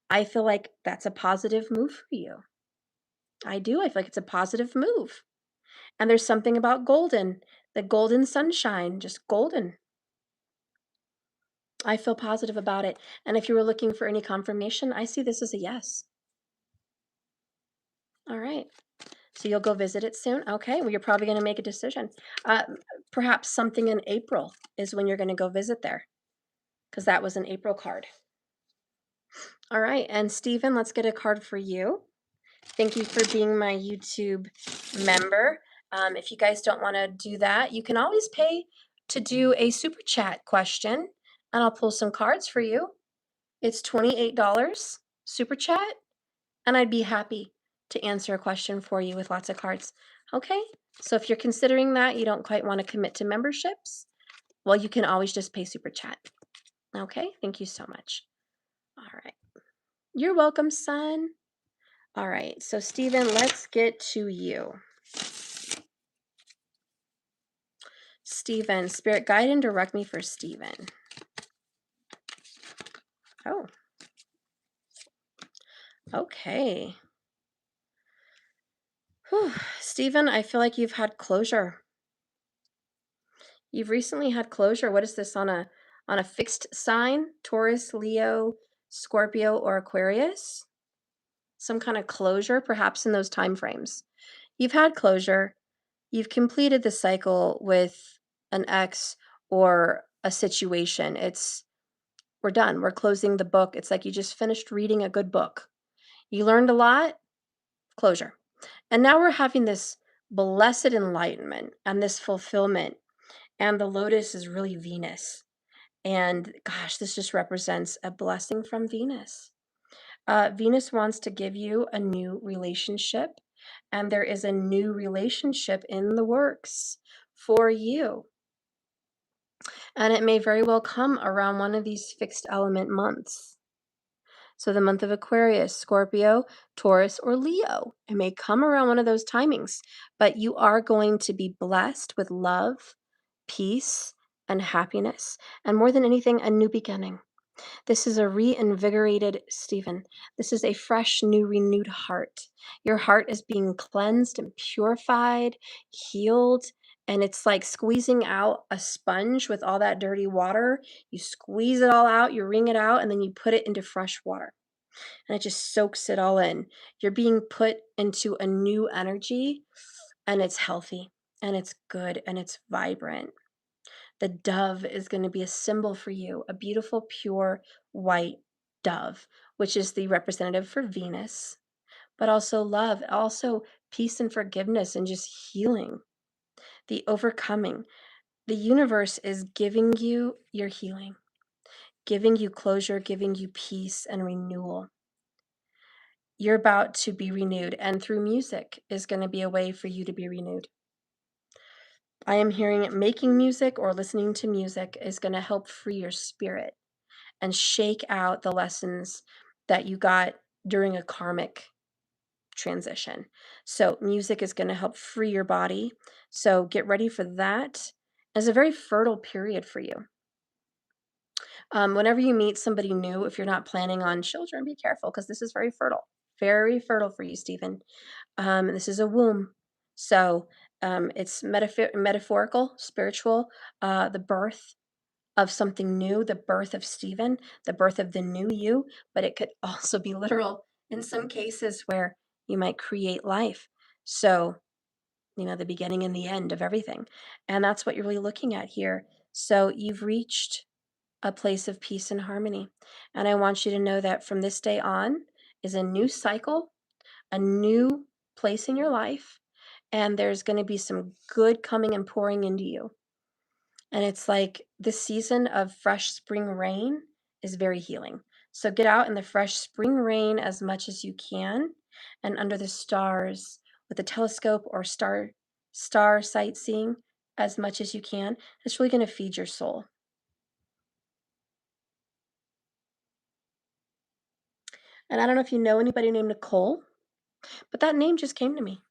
I feel like that's a positive move for you. I do. I feel like it's a positive move. And there's something about golden, the golden sunshine, just golden. I feel positive about it. And if you were looking for any confirmation, I see this as a yes. All right. So you'll go visit it soon? Okay, well, you're probably going to make a decision. Perhaps something in April is when you're going to go visit there, because that was an April card. All right, and Stephen, let's get a card for you. Thank you for being my YouTube member. If you guys don't want to do that, you can always pay to do a super chat question, and I'll pull some cards for you. It's $28 super chat, and I'd be happy to answer a question for you with lots of cards. Okay, so if you're considering that, you don't quite want to commit to memberships, well, you can always just pay super chat. Okay, thank you so much. All right. You're welcome, son. All right, so Stephen, let's get to you. Stephen, spirit guide and direct me for Stephen. Oh, okay. Whew. Stephen, I feel like you've had closure. You've recently had closure. What is this on a fixed sign? Taurus, Leo, Scorpio, or Aquarius? Some kind of closure, perhaps in those time frames. You've had closure. You've completed the cycle with an ex or a situation. We're done. We're closing the book. It's like you just finished reading a good book. You learned a lot, closure. And now we're having this blessed enlightenment and this fulfillment. And the lotus is really Venus. And gosh, this just represents a blessing from Venus. Venus wants to give you a new relationship, and there is a new relationship in the works for you. And it may very well come around one of these fixed element months. So the month of Aquarius, Scorpio, Taurus, or Leo. It may come around one of those timings, but you are going to be blessed with love, peace, and happiness, and more than anything, a new beginning. This is a reinvigorated Stephen. This is a fresh, new, renewed heart. Your heart is being cleansed and purified, healed, and it's like squeezing out a sponge with all that dirty water. You squeeze it all out, you wring it out, and then you put it into fresh water. And it just soaks it all in. You're being put into a new energy, and it's healthy, and it's good, and it's vibrant. The dove is going to be a symbol for you, a beautiful, pure, white dove, which is the representative for Venus, but also love, also peace and forgiveness and just healing, the overcoming. The universe is giving you your healing, giving you closure, giving you peace and renewal. You're about to be renewed, and through music is going to be a way for you to be renewed. I am hearing it, making music or listening to music is going to help free your spirit and shake out the lessons that you got during a karmic transition. So music is going to help free your body. So get ready for that. It's a very fertile period for you. Whenever you meet somebody new, if you're not planning on children, be careful because this is very fertile for you, Stephen. This is a womb. So it's metaphorical, spiritual, the birth of something new, the birth of Stephen, the birth of the new you, but it could also be literal in some cases where you might create life. So, the beginning and the end of everything. And that's what you're really looking at here. So you've reached a place of peace and harmony. And I want you to know that from this day on is a new cycle, a new place in your life, and there's going to be some good coming and pouring into you. And it's like the season of fresh spring rain is very healing. So get out in the fresh spring rain as much as you can and under the stars with a telescope or star sightseeing as much as you can. It's really going to feed your soul. And I don't know if you know anybody named Nicole, but that name just came to me.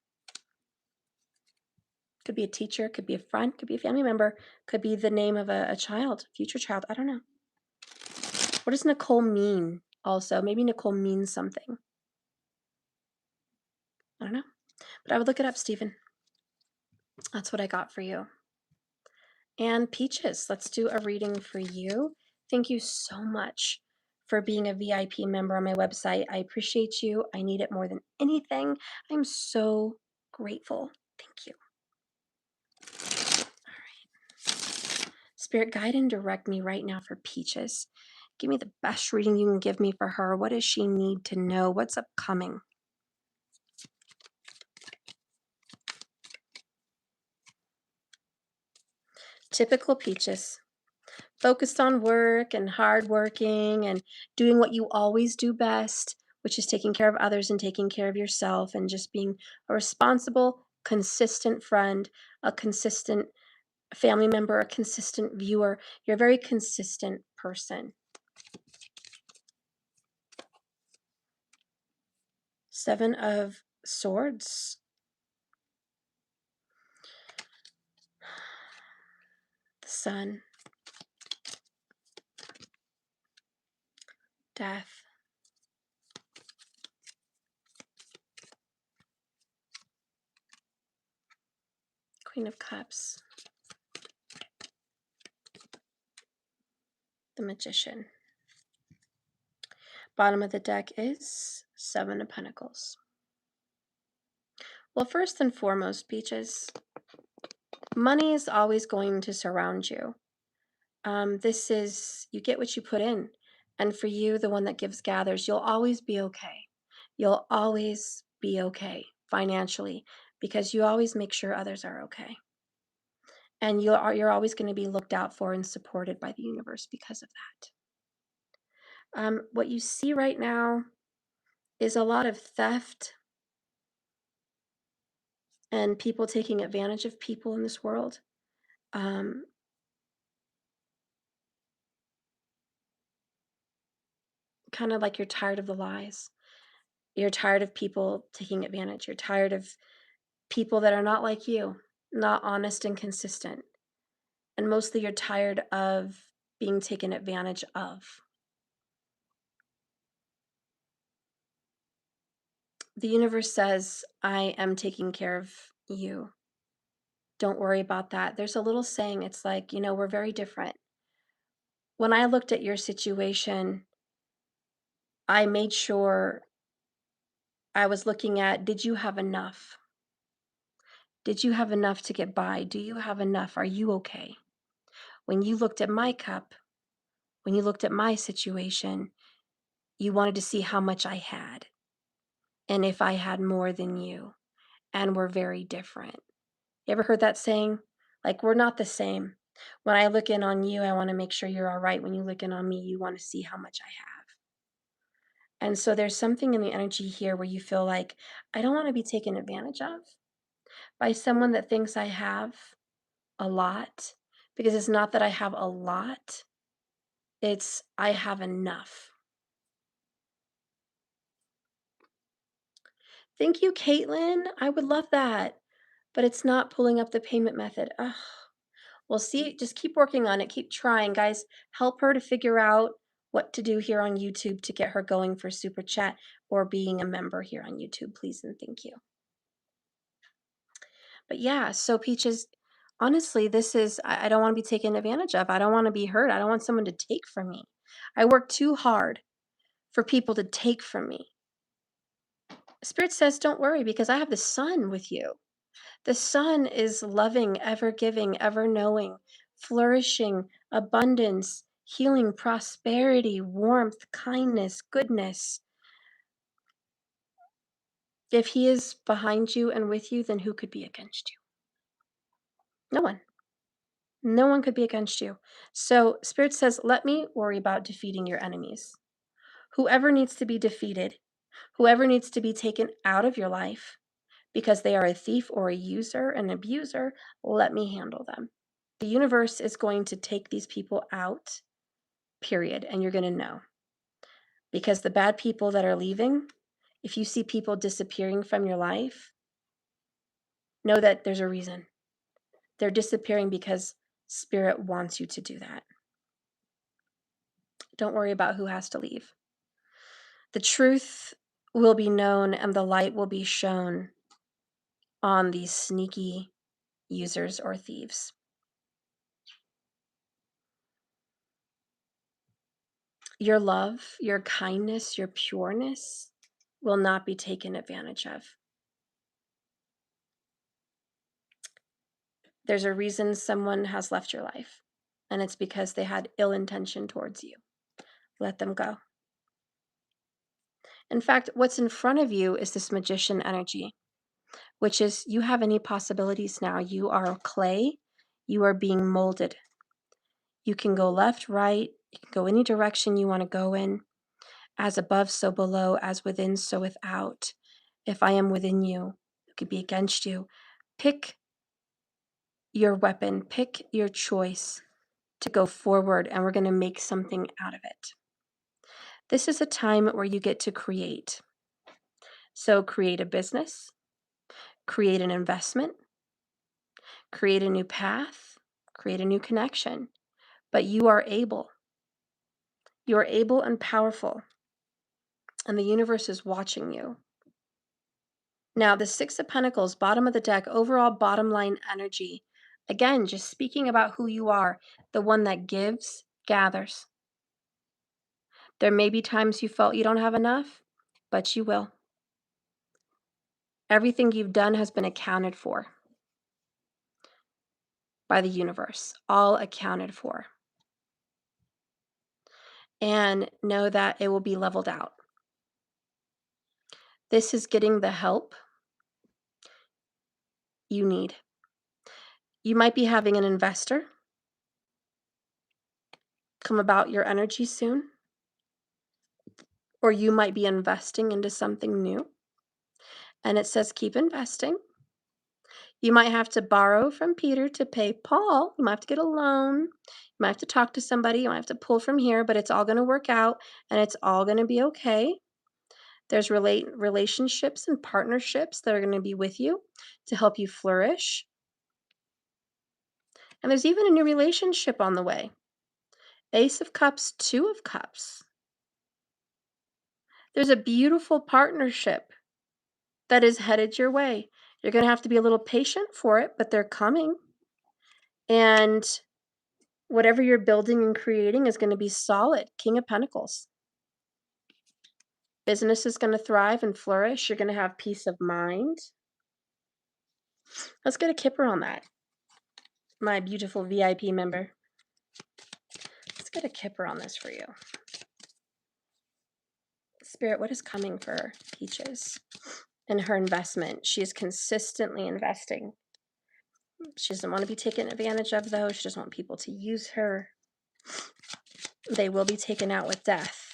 Could be a teacher, could be a friend, could be a family member, could be the name of a child, future child. I don't know. What does Nicole mean also? Maybe Nicole means something. I don't know. But I would look it up, Stephen. That's what I got for you. And Peaches, let's do a reading for you. Thank you so much for being a VIP member on my website. I appreciate you. I need it more than anything. I'm so grateful. Thank you. All right. Spirit, guide and direct me right now for Peaches. Give me the best reading you can give me for her. What does she need to know? What's upcoming? Typical Peaches. Focused on work and hardworking and doing what you always do best, which is taking care of others and taking care of yourself and just being a responsible, consistent friend, a consistent family member, a consistent viewer. You're a very consistent person. 7 of Swords. The Sun. Death. Queen of Cups. The Magician. Bottom of the deck is 7 of Pentacles. Well, first and foremost, Peaches, money is always going to surround you. This is, you get what you put in. And for you, the one that gives gathers, you'll always be okay. You'll always be okay financially because you always make sure others are okay. And you're always going to be looked out for and supported by the universe because of that. What you see right now is a lot of theft and people taking advantage of people in this world. Kind of like you're tired of the lies. You're tired of people taking advantage. You're tired of people that are not like you, not honest and consistent. And mostly you're tired of being taken advantage of. The universe says, I am taking care of you. Don't worry about that. There's a little saying, it's like, we're very different. When I looked at your situation, I made sure I was looking at, did you have enough? Did you have enough to get by? Do you have enough? Are you okay? When you looked at my cup, when you looked at my situation, you wanted to see how much I had and if I had more than you. And we're very different. You ever heard that saying? Like, we're not the same. When I look in on you, I want to make sure you're all right. When you look in on me, you want to see how much I have. And so there's something in the energy here where you feel like, I don't want to be taken advantage of by someone that thinks I have a lot, because it's not that I have a lot, it's I have enough. Thank you, Caitlin. I would love that, but it's not pulling up the payment method. Ugh. Well, see, just keep working on it. Keep trying, guys. Help her to figure out what to do here on YouTube to get her going for Super Chat or being a member here on YouTube, please and thank you. But yeah, so Peaches, honestly, this is, I don't want to be taken advantage of. I don't want to be hurt. I don't want someone to take from me. I work too hard for people to take from me. Spirit says, don't worry because I have the Sun with you. The Sun is loving, ever giving, ever knowing, flourishing, abundance, healing, prosperity, warmth, kindness, goodness. If he is behind you and with you, then who could be against you? No one. No one could be against you. So Spirit says, let me worry about defeating your enemies. Whoever needs to be defeated, whoever needs to be taken out of your life because they are a thief or a user, an abuser, let me handle them. The universe is going to take these people out, period, and you're going to know. Because the bad people that are leaving, if you see people disappearing from your life, know that there's a reason. They're disappearing because Spirit wants you to do that. Don't worry about who has to leave. The truth will be known and the light will be shown on these sneaky users or thieves. Your love, your kindness, your pureness will not be taken advantage of. There's a reason someone has left your life, and it's because they had ill intention towards you. Let them go. In fact, what's in front of you is this magician energy, which is you have any possibilities now. You are clay. You are being molded. You can go left, right. You can go any direction you want to go in. As above, so below. As within, so without. If I am within you, it could be against you. Pick your weapon. Pick your choice to go forward, and we're going to make something out of it. This is a time where you get to create. So create a business, create an investment, create a new path, create a new connection. But you are able. You are able and powerful. And the universe is watching you. Now, the Six of Pentacles, bottom of the deck, overall bottom line energy. Again, just speaking about who you are, the one that gives, gathers. There may be times you felt you don't have enough, but you will. Everything you've done has been accounted for by the universe, all accounted for. And know that it will be leveled out. This is getting the help you need. You might be having an investor come about your energy soon, or you might be investing into something new. And it says keep investing. You might have to borrow from Peter to pay Paul. You might have to get a loan. You might have to talk to somebody. You might have to pull from here, but it's all going to work out and it's all going to be okay. There's relationships and partnerships that are going to be with you to help you flourish. And there's even a new relationship on the way. Ace of Cups, Two of Cups. There's a beautiful partnership that is headed your way. You're going to have to be a little patient for it, but they're coming. And whatever you're building and creating is going to be solid. King of Pentacles. Business is going to thrive and flourish. You're going to have peace of mind. Let's get a kipper on that. My beautiful VIP member. Let's get a kipper on this for you. Spirit, what is coming for Peaches in her investment? She is consistently investing. She doesn't want to be taken advantage of, though. She doesn't want people to use her. They will be taken out with death.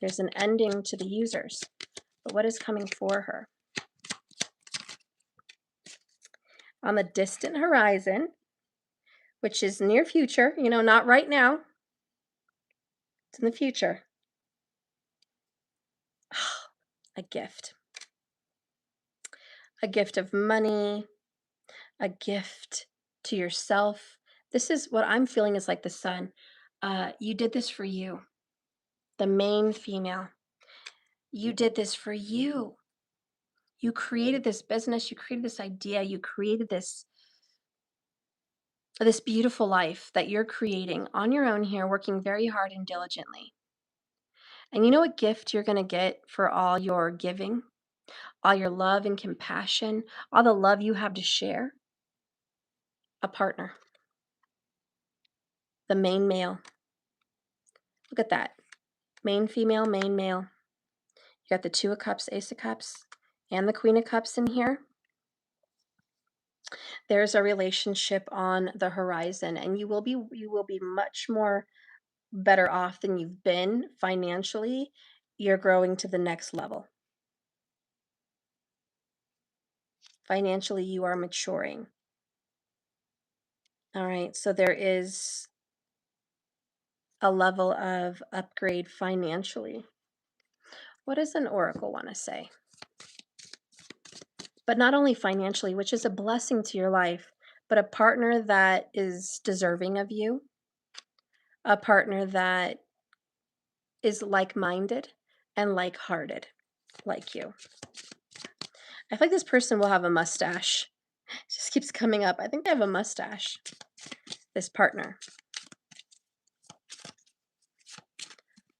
There's an ending to the users. But what is coming for her? On the distant horizon, which is near future, not right now. It's in the future. A gift. A gift of money. A gift to yourself. This is what I'm feeling is like the sun. You did this for you. The main female. You did this for you. You created this business. You created this idea. You created this beautiful life that you're creating on your own here, working very hard and diligently. And you know what gift you're going to get for all your giving, all your love and compassion, all the love you have to share? A partner. The main male. Look at that. Main female, main male. You got the Two of Cups, Ace of Cups, and the Queen of Cups in here. There's a relationship on the horizon, and you will be much more better off than you've been financially. You're growing to the next level. Financially, you are maturing. All right, so there is a level of upgrade financially. What does an oracle want to say? But not only financially, which is a blessing to your life, but a partner that is deserving of you, a partner that is like-minded and like-hearted, like you. I feel like this person will have a mustache. It just keeps coming up. I think they have a mustache, this partner.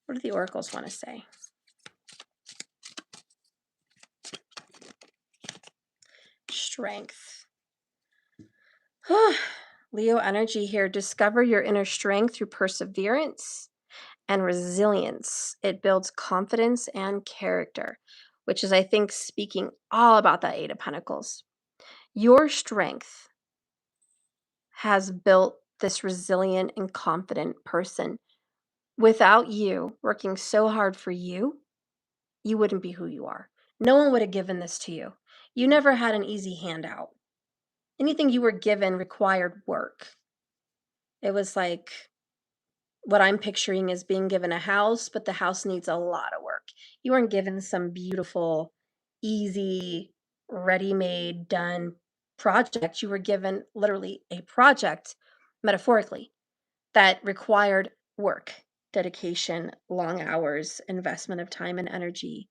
What do the oracles want to say? Strength. Leo energy here. Discover your inner strength through perseverance and resilience. It builds confidence and character, which is, I think, speaking all about that Eight of Pentacles. Your strength has built this resilient and confident person. Without you working so hard for you, you wouldn't be who you are. No one would have given this to you. You never had an easy handout. Anything you were given required work. It was like what I'm picturing is being given a house, but the house needs a lot of work. You weren't given some beautiful, easy, ready-made, done project. You were given literally a project, metaphorically, that required work, dedication, long hours, investment of time and energy.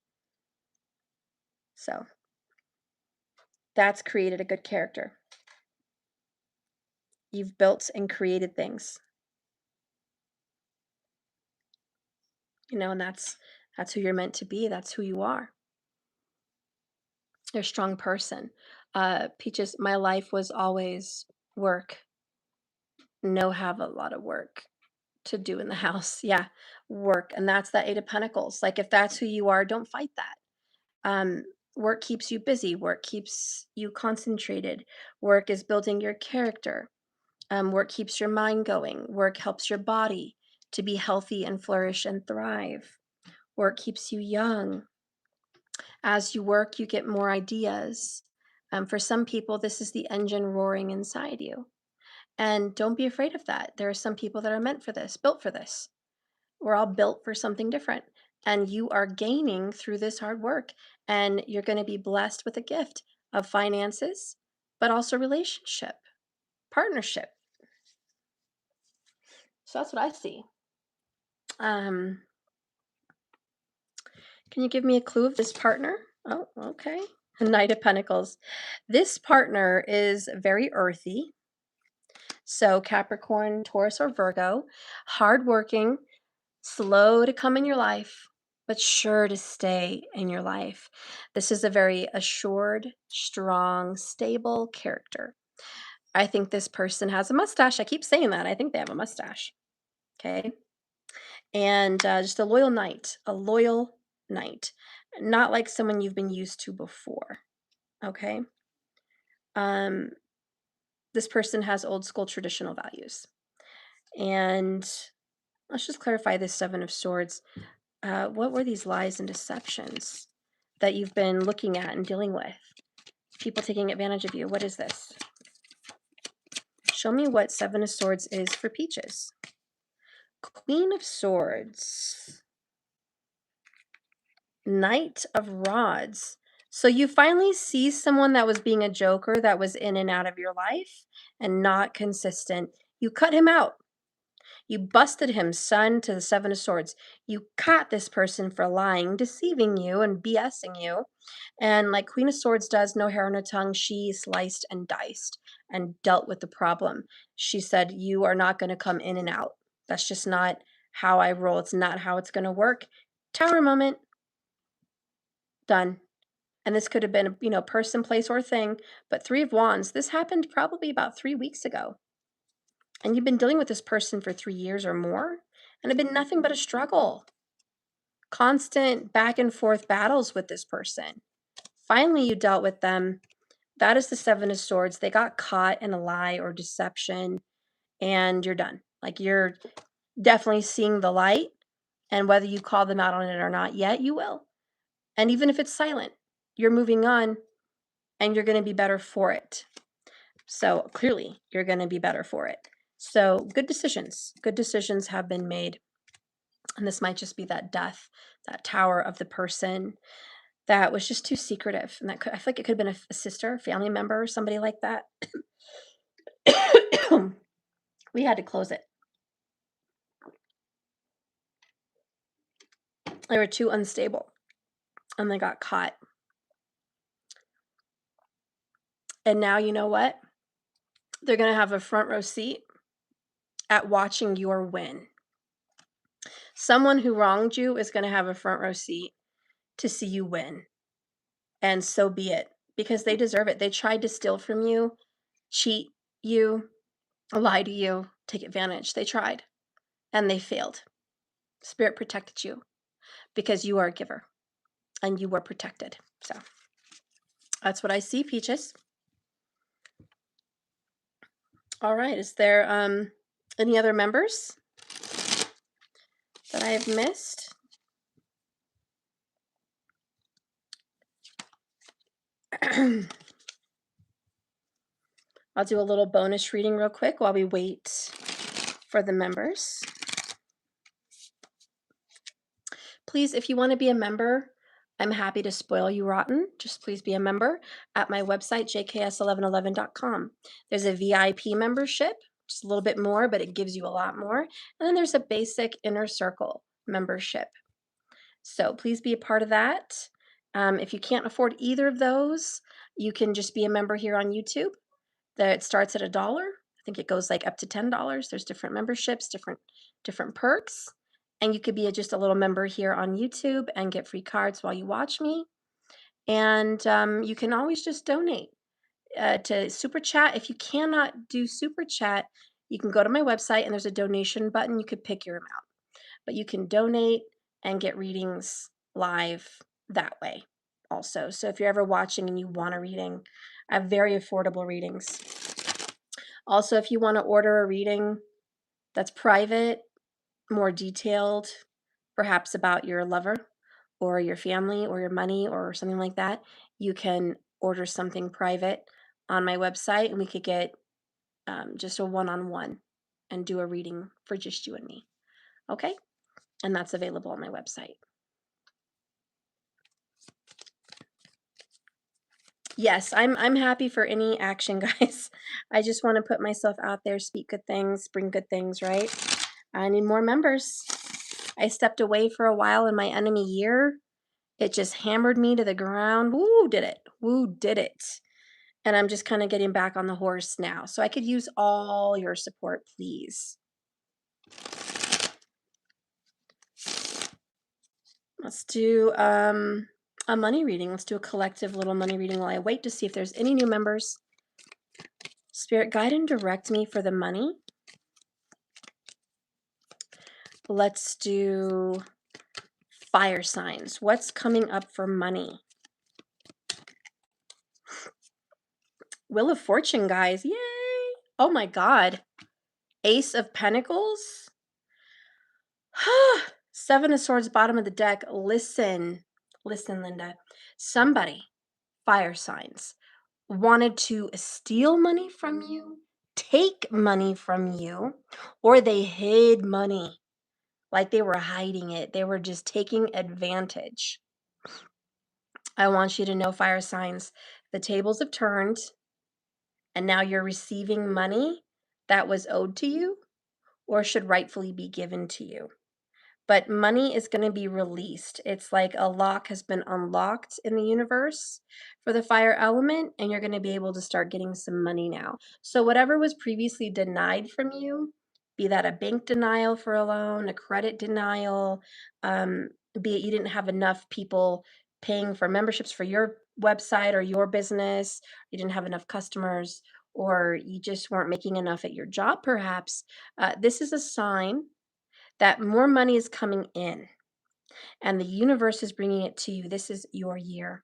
So that's created a good character. You've built and created things, and that's who you're meant to be. That's who you are. You're a strong person. Peaches, my life was always work. No, have a lot of work to do in the house. Yeah, work. And that's that Eight of Pentacles. Like, if that's who you are, don't fight that. Um, Work keeps you busy. Work keeps you concentrated. Work is building your character. Work keeps your mind going. Work helps your body to be healthy and flourish and thrive. Work keeps you young. As you work, you get more ideas. For some people, this is the engine roaring inside you. And don't be afraid of that. There are some people that are meant for this, built for this. We're all built for something different. And you are gaining through this hard work. And you're going to be blessed with a gift of finances, but also relationship, partnership. So that's what I see. Can you give me a clue of this partner? Oh, okay. Knight of Pentacles. This partner is very earthy. So Capricorn, Taurus, or Virgo, hardworking, slow to come in your life, but sure to stay in your life. This is a very assured, strong, stable character. I think this person has a mustache. I keep saying that. I think they have a mustache. Okay. And just a loyal knight, not like someone you've been used to before. Okay. Um, this person has old school traditional values. And let's just clarify this Seven of Swords. What were these lies and deceptions that you've been looking at and dealing with? People taking advantage of you. What is this? Show me what Seven of Swords is for Peaches. Queen of Swords. Knight of Rods. So you finally see someone that was being a joker, that was in and out of your life and not consistent. You cut him out. You busted him, son, to the Seven of Swords. You caught this person for lying, deceiving you, and BSing you. And like Queen of Swords does, no hair on her tongue, she sliced and diced and dealt with the problem. She said, you are not going to come in and out. That's just not how I roll. It's not how it's going to work. Tower moment. Done. And this could have been, person, place, or thing. But Three of Wands, this happened probably about 3 weeks ago. And you've been dealing with this person for 3 years or more, and it's been nothing but a struggle. Constant back and forth battles with this person. Finally, you dealt with them. That is the Seven of Swords. They got caught in a lie or deception, and you're done. Like, you're definitely seeing the light, and whether you call them out on it or not yet, you will. And even if it's silent, you're moving on, and you're going to be better for it. So clearly, you're going to be better for it. So good decisions. Good decisions have been made. And this might just be that death, that tower of the person that was just too secretive. And I feel like it could have been a sister, family member, or somebody like that. We had to close it. They were too unstable and they got caught. And now, you know what? They're going to have a front row seat at watching your win. Someone who wronged you is going to have a front row seat to see you win. And so be it, because they deserve it. They tried to steal from you, cheat you, lie to you, take advantage. They tried and they failed. Spirit protected you because you are a giver and you were protected. So that's what I see, Peaches. All right. Is there any other members that I have missed? I'll do a little bonus reading real quick while we wait for the members. Please, if you want to be a member, I'm happy to spoil you rotten. Just please be a member at my website, jks1111.com. There's a VIP membership, just a little bit more, but it gives you a lot more. And then there's a basic inner circle membership. So please be a part of that. If you can't afford either of those, you can just be a member here on YouTube. That starts at $1. I think it goes like up to $10. There's different memberships, different perks. And you could be just a little member here on YouTube and get free cards while you watch me. And you can always just donate to Super Chat. If you cannot do Super Chat, you can go to my website and there's a donation button. You could pick your amount. But you can donate and get readings live that way also. So if you're ever watching and you want a reading, I have very affordable readings. Also, if you want to order a reading that's private, more detailed, perhaps about your lover or your family or your money or something like that, you can order something private on my website and we could get just a one-on-one and do a reading for just you and me. Okay? And that's available on my website. Yes, I'm happy for any action, guys. I just want to put myself out there, speak good things, bring good things, right? I need more members. I stepped away for a while in my enemy year. It just hammered me to the ground. Woo, did it. Woo, did it. And I'm just kind of getting back on the horse now. So I could use all your support, please. Let's do a money reading. Let's do a collective little money reading while I wait to see if there's any new members. Spirit, guide and direct me for the money. Let's do fire signs. What's coming up for money? Wheel of Fortune, guys. Yay! Oh my God. Ace of Pentacles. Seven of Swords, bottom of the deck. Listen, Linda. Somebody, fire signs, wanted to steal money from you, take money from you, or they hid money. Like they were hiding it. They were just taking advantage. I want you to know, fire signs, the tables have turned and now you're receiving money that was owed to you or should rightfully be given to you. But money is going to be released. It's like a lock has been unlocked in the universe for the fire element, and you're going to be able to start getting some money now. So whatever was previously denied from you, be that a bank denial for a loan, a credit denial, be it you didn't have enough people paying for memberships for your website or your business, you didn't have enough customers, or you just weren't making enough at your job, perhaps, this is a sign that more money is coming in and the universe is bringing it to you. This is your year.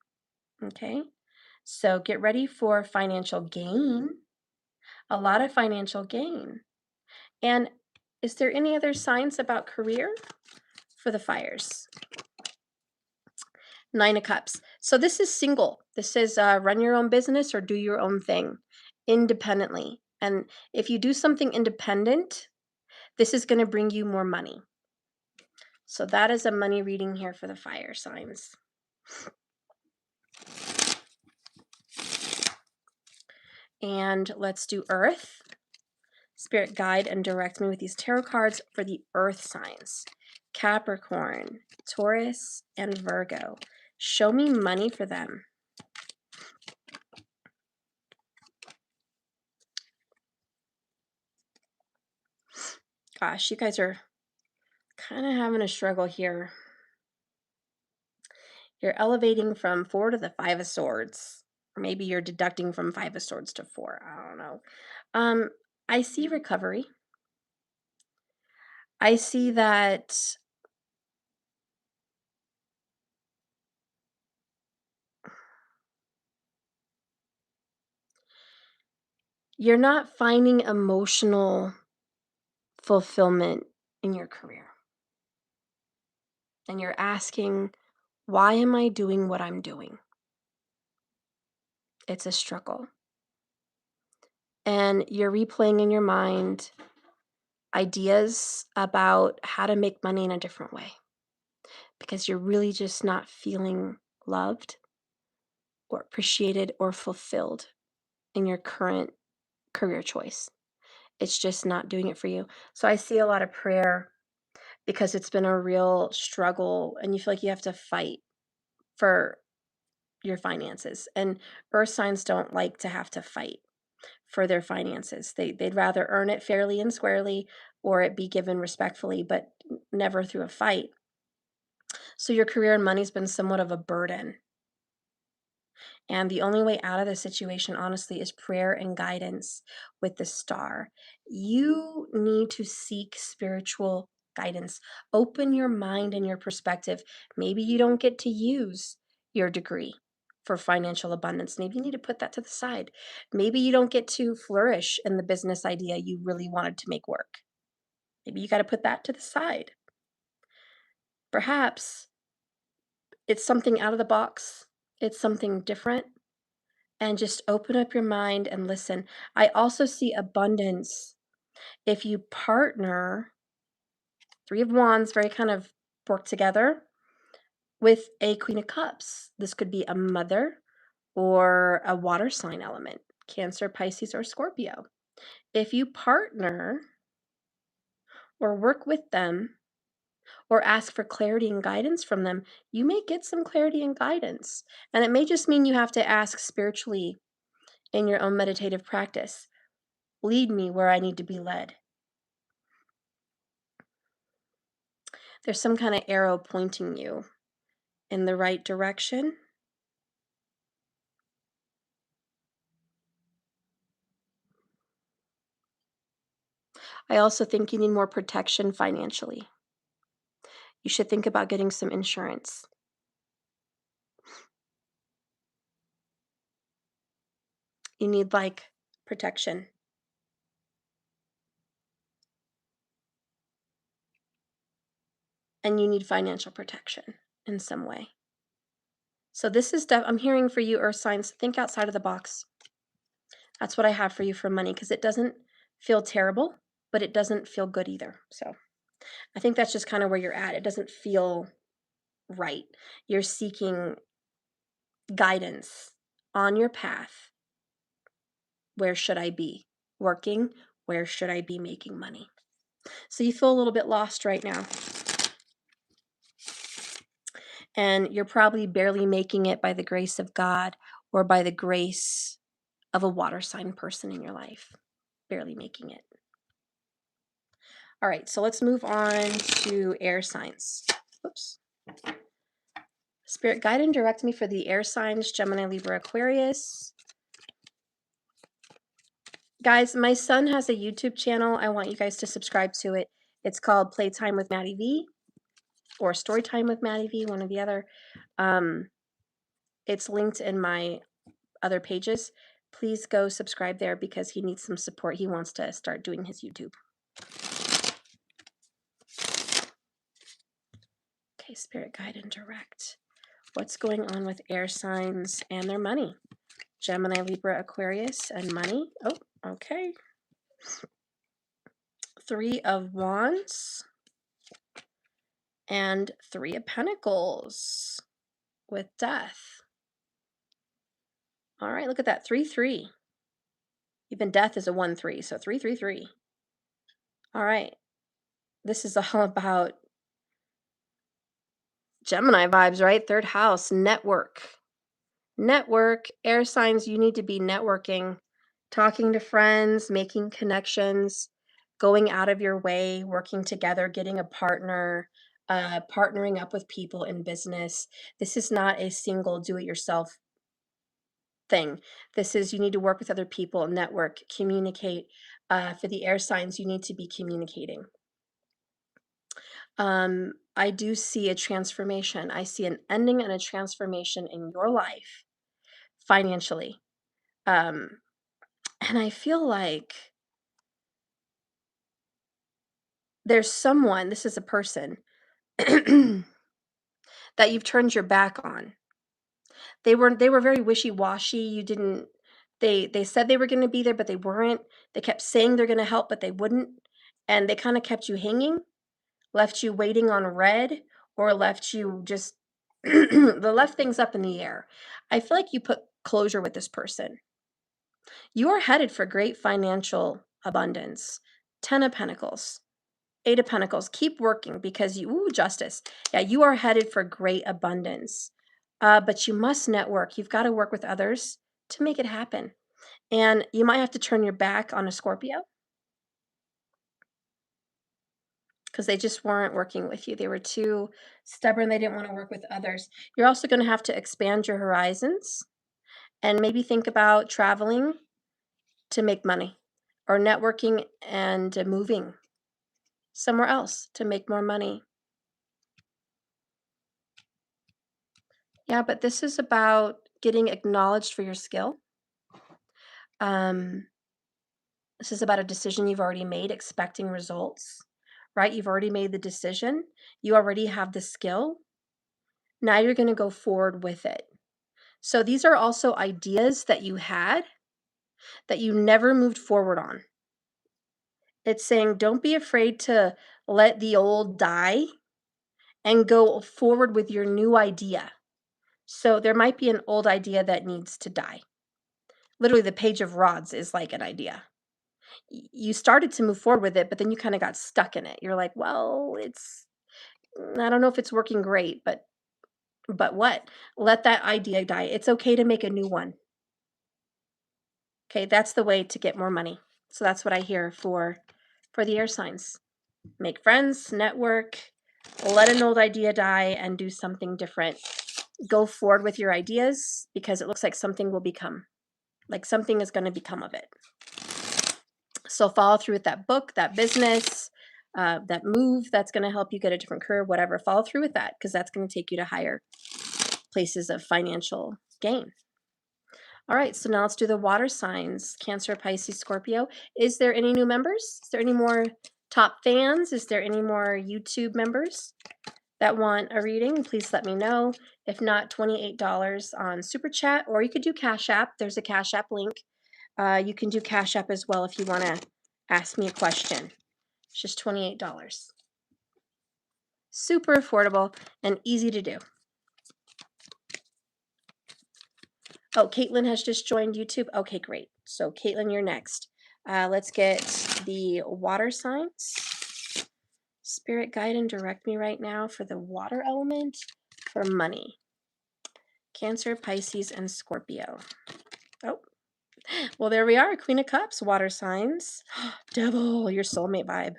Okay. So get ready for financial gain, a lot of financial gain. And is there any other signs about career for the fires? Nine of Cups. So this is single. This is run your own business or do your own thing independently. And if you do something independent, this is going to bring you more money. So that is a money reading here for the fire signs. And let's do Earth. Spirit, guide and direct me with these tarot cards for the Earth signs. Capricorn, Taurus, and Virgo. Show me money for them. Gosh, you guys are kind of having a struggle here. You're elevating from 4 to the 5 of Swords. Or maybe you're deducting from 5 of Swords to 4. I don't know. I see recovery. I see that You're not finding emotional fulfillment in your career. And you're asking, why am I doing what I'm doing? It's a struggle. And you're replaying in your mind ideas about how to make money in a different way because you're really just not feeling loved or appreciated or fulfilled in your current career choice. It's just not doing it for you. So I see a lot of prayer because it's been a real struggle and you feel like you have to fight for your finances. And earth signs don't like to have to fight for their finances. They'd rather earn it fairly and squarely or it be given respectfully, but never through a fight. So your career and money's been somewhat of a burden. And the only way out of this situation, honestly, is prayer and guidance with the star. You need to seek spiritual guidance. Open your mind and your perspective. Maybe you don't get to use your degree for financial abundance. Maybe you need to put that to the side. Maybe you don't get to flourish in the business idea you really wanted to make work. Maybe you got to put that to the side. Perhaps it's something out of the box, it's something different, and just open up your mind and listen. I also see abundance if you partner, Three of Wands, very kind of work together with a Queen of Cups. This could be a mother or a water sign element, Cancer, Pisces, or Scorpio. If you partner or work with them or ask for clarity and guidance from them, you may get some clarity and guidance. And it may just mean you have to ask spiritually in your own meditative practice. Lead me where I need to be led. There's some kind of arrow pointing you in the right direction. I also think you need more protection financially. You should think about getting some insurance. You need like protection. And you need financial protection in some way. So this is I'm hearing for you, earth signs, think outside of the box. That's what I have for you for money because it doesn't feel terrible, but it doesn't feel good either. So I think that's just kind of where you're at. It doesn't feel right. You're seeking guidance on your path. Where should I be working? Where should I be making money? So you feel a little bit lost right now. And you're probably barely making it by the grace of God or by the grace of a water sign person in your life. Barely making it. All right, so let's move on to air signs. Oops. Spirit, guide and direct me for the air signs, Gemini, Libra, Aquarius. Guys, my son has a YouTube channel. I want you guys to subscribe to it. It's called Playtime with Maddie V or Storytime with Maddie V, one or the other. It's linked in my other pages. Please go subscribe there because he needs some support. He wants to start doing his YouTube. Okay, Spirit, guide and direct. What's going on with air signs and their money? Gemini, Libra, Aquarius, and money. Oh, okay. Three of Wands and Three of Pentacles with death. All right, look at that. 3-3. Even death is a 1-3, so 3-3-3. All right. This is all about Gemini vibes, right? Third house, network. Network, air signs, you need to be networking, talking to friends, making connections, going out of your way, working together, getting a partner, partnering up with people in business. This is not a single do-it-yourself thing. This is you need to work with other people, network, communicate. For the air signs, you need to be communicating. I do see a transformation. I see an ending and a transformation in your life financially. And I feel like there's someone, this is a person, that you've turned your back on. They were very wishy-washy. You didn't they said they were gonna be there, but they weren't. They kept saying they're gonna help, but they wouldn't, and they kinda kept you hanging, left you waiting on red, or left you just they left things up in the air. I feel like you put closure with this person. You are headed for great financial abundance. 10 of Pentacles, 8 of Pentacles. Keep working because Justice. Yeah, you are headed for great abundance. But you must network. You've got to work with others to make it happen. And you might have to turn your back on a Scorpio because they just weren't working with you. They were too stubborn. They didn't want to work with others. You're also going to have to expand your horizons and maybe think about traveling to make money or networking and moving somewhere else to make more money. Yeah, but this is about getting acknowledged for your skill. Um, this is about a decision you've already made, expecting results, right? You've already made the decision. You already have the skill. Now you're going to go forward with it. So these are also ideas that you had that you never moved forward on. It's saying don't be afraid to let the old die and go forward with your new idea. So there might be an old idea that needs to die. Literally, the Page of Rods is like an idea. You started to move forward with it, but then you kind of got stuck in it. You're like, well, I don't know if it's working great, but what? Let that idea die. It's okay to make a new one. Okay, that's the way to get more money. So that's what I hear for the air signs. Make friends, network, let an old idea die and do something different. Go forward with your ideas because it looks like something will become. Like something is going to become of it. So follow through with that book, that business, that move that's going to help you get a different career, whatever. Follow through with that because that's going to take you to higher places of financial gain. All right, so now let's do the water signs. Cancer, Pisces, Scorpio. Is there any new members? Is there any more top fans? Is there any more YouTube members that want a reading? Please let me know. If not, $28 on Super Chat, or you could do Cash App. There's a Cash App link. You can do Cash App as well if you want to ask me a question. It's just $28. Super affordable and easy to do. Oh, Caitlin has just joined YouTube. Okay, great. So Caitlin, you're next. Let's get the water signs. Spirit, guide and direct me right now for the water element for money. Cancer, Pisces, and Scorpio. Oh, well, there we are. Queen of Cups, water signs. Devil, your soulmate vibe.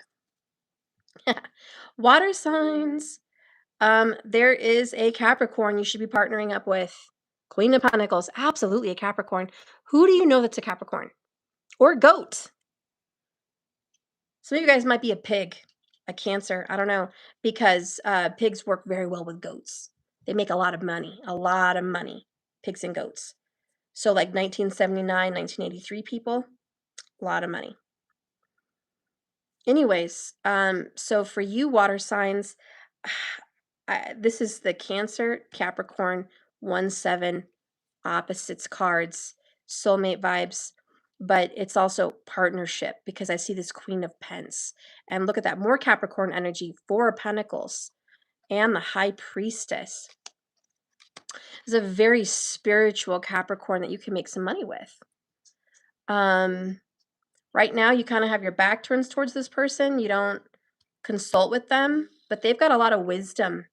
Water signs. There is a Capricorn you should be partnering up with. Queen of Pentacles, absolutely a Capricorn. Who do you know that's a Capricorn? Or goat? Some of you guys might be a pig, a Cancer, I don't know, because pigs work very well with goats. They make a lot of money, pigs and goats. So like 1979, 1983 people, a lot of money. Anyways, so for you water signs, this is the Cancer, Capricorn, 1-7 opposites cards, soulmate vibes, but it's also partnership because I see this Queen of Pence. And look at that, more Capricorn energy, 4 of Pentacles, and the High Priestess. It's a very spiritual Capricorn that you can make some money with. Right now, you kind of have your back turned towards this person. You don't consult with them, but they've got a lot of wisdom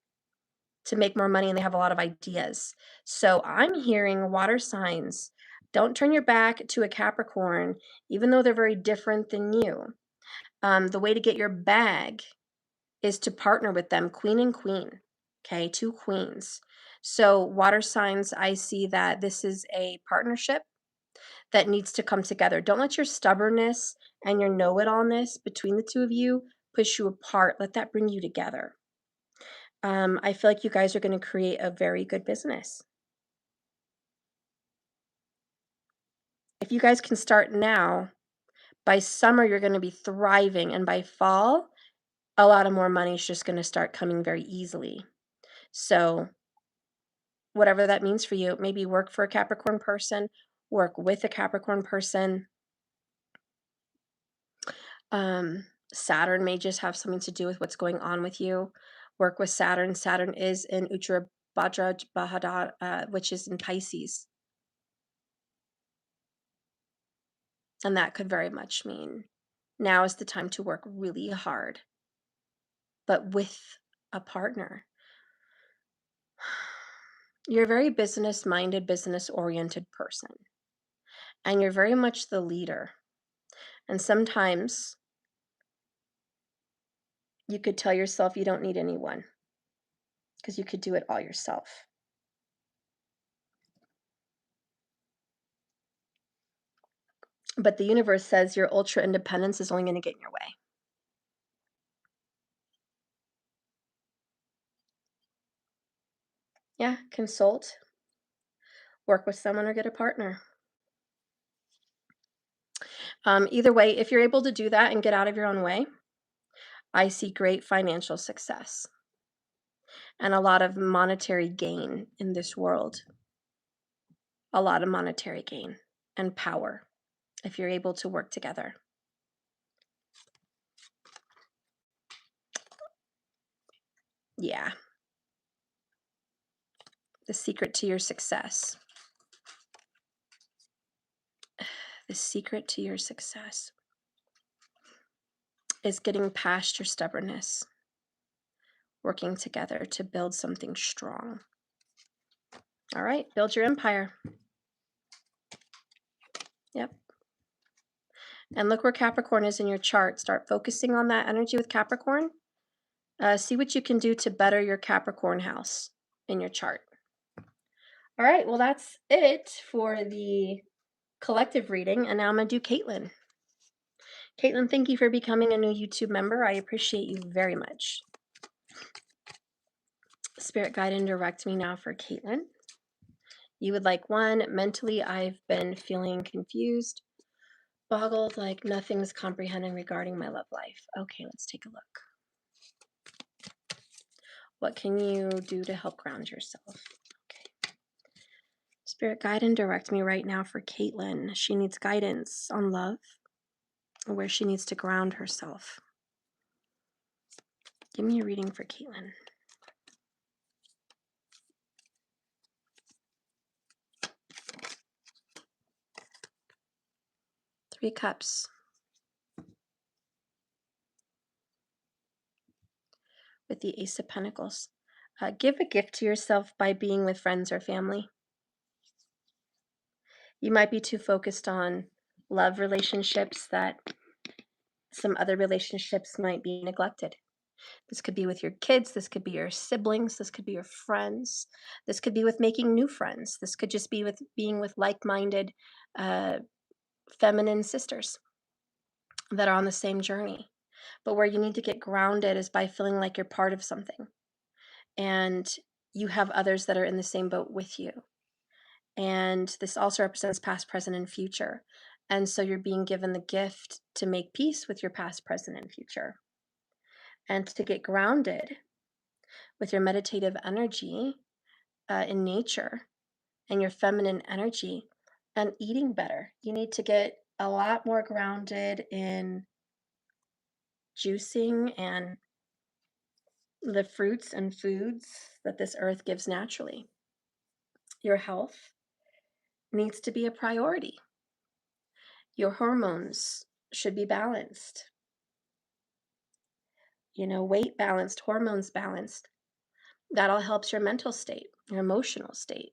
to make more money and they have a lot of ideas. So I'm hearing water signs. Don't turn your back to a Capricorn, even though they're very different than you. The way to get your bag is to partner with them, queen and queen. Okay, 2 queens. So water signs, I see that this is a partnership that needs to come together. Don't let your stubbornness and your know-it-allness between the two of you push you apart. Let that bring you together. I feel like you guys are going to create a very good business. I if you guys can start now, by summer, you're going to be thriving. And by fall, a lot of more money is just going to start coming very easily. So whatever that means for you, maybe work for a Capricorn person, work with a Capricorn person. Saturn may just have something to do with what's going on with you. Work with Saturn. Saturn is in Uttara Bhadra Bahadar, which is in Pisces. And that could very much mean now is the time to work really hard, but with a partner. You're a very business-minded, business-oriented person, and you're very much the leader. And sometimes you could tell yourself you don't need anyone because you could do it all yourself. But the universe says your ultra independence is only going to get in your way. Yeah, consult, work with someone, or get a partner. Either way, if you're able to do that and get out of your own way, I see great financial success and a lot of monetary gain in this world. A lot of monetary gain and power if you're able to work together. Yeah. The secret to your success. The secret to your success is getting past your stubbornness, working together to build something strong. All right, build your empire. Yep. And look where Capricorn is in your chart. Start focusing on that energy with Capricorn. See what you can do to better your Capricorn house in your chart. All right, well, that's it for the collective reading. And now I'm going to do Caitlin. Caitlin, thank you for becoming a new YouTube member. I appreciate you very much. Spirit guide and direct me now for Caitlin. You would like one. Mentally, I've been feeling confused, boggled, like nothing's comprehending regarding my love life. Okay, let's take a look. What can you do to help ground yourself? Okay. Spirit guide and direct me right now for Caitlin. She needs guidance on love, where she needs to ground herself. Give me a reading for Caitlin. Three Cups. With the Ace of Pentacles. Give a gift to yourself by being with friends or family. You might be too focused on love relationships that some other relationships might be neglected. This could be with your kids. This could be your siblings. This could be your friends. This could be with making new friends. This could just be with being with like-minded feminine sisters that are on the same journey. But where you need to get grounded is by feeling like you're part of something. And you have others that are in the same boat with you. And this also represents past, present, and future. And so you're being given the gift to make peace with your past, present, and future. And to get grounded with your meditative energy in nature and your feminine energy and eating better. You need to get a lot more grounded in juicing and the fruits and foods that this earth gives naturally. Your health needs to be a priority. Your hormones should be balanced. Weight balanced, hormones balanced. That all helps your mental state, your emotional state.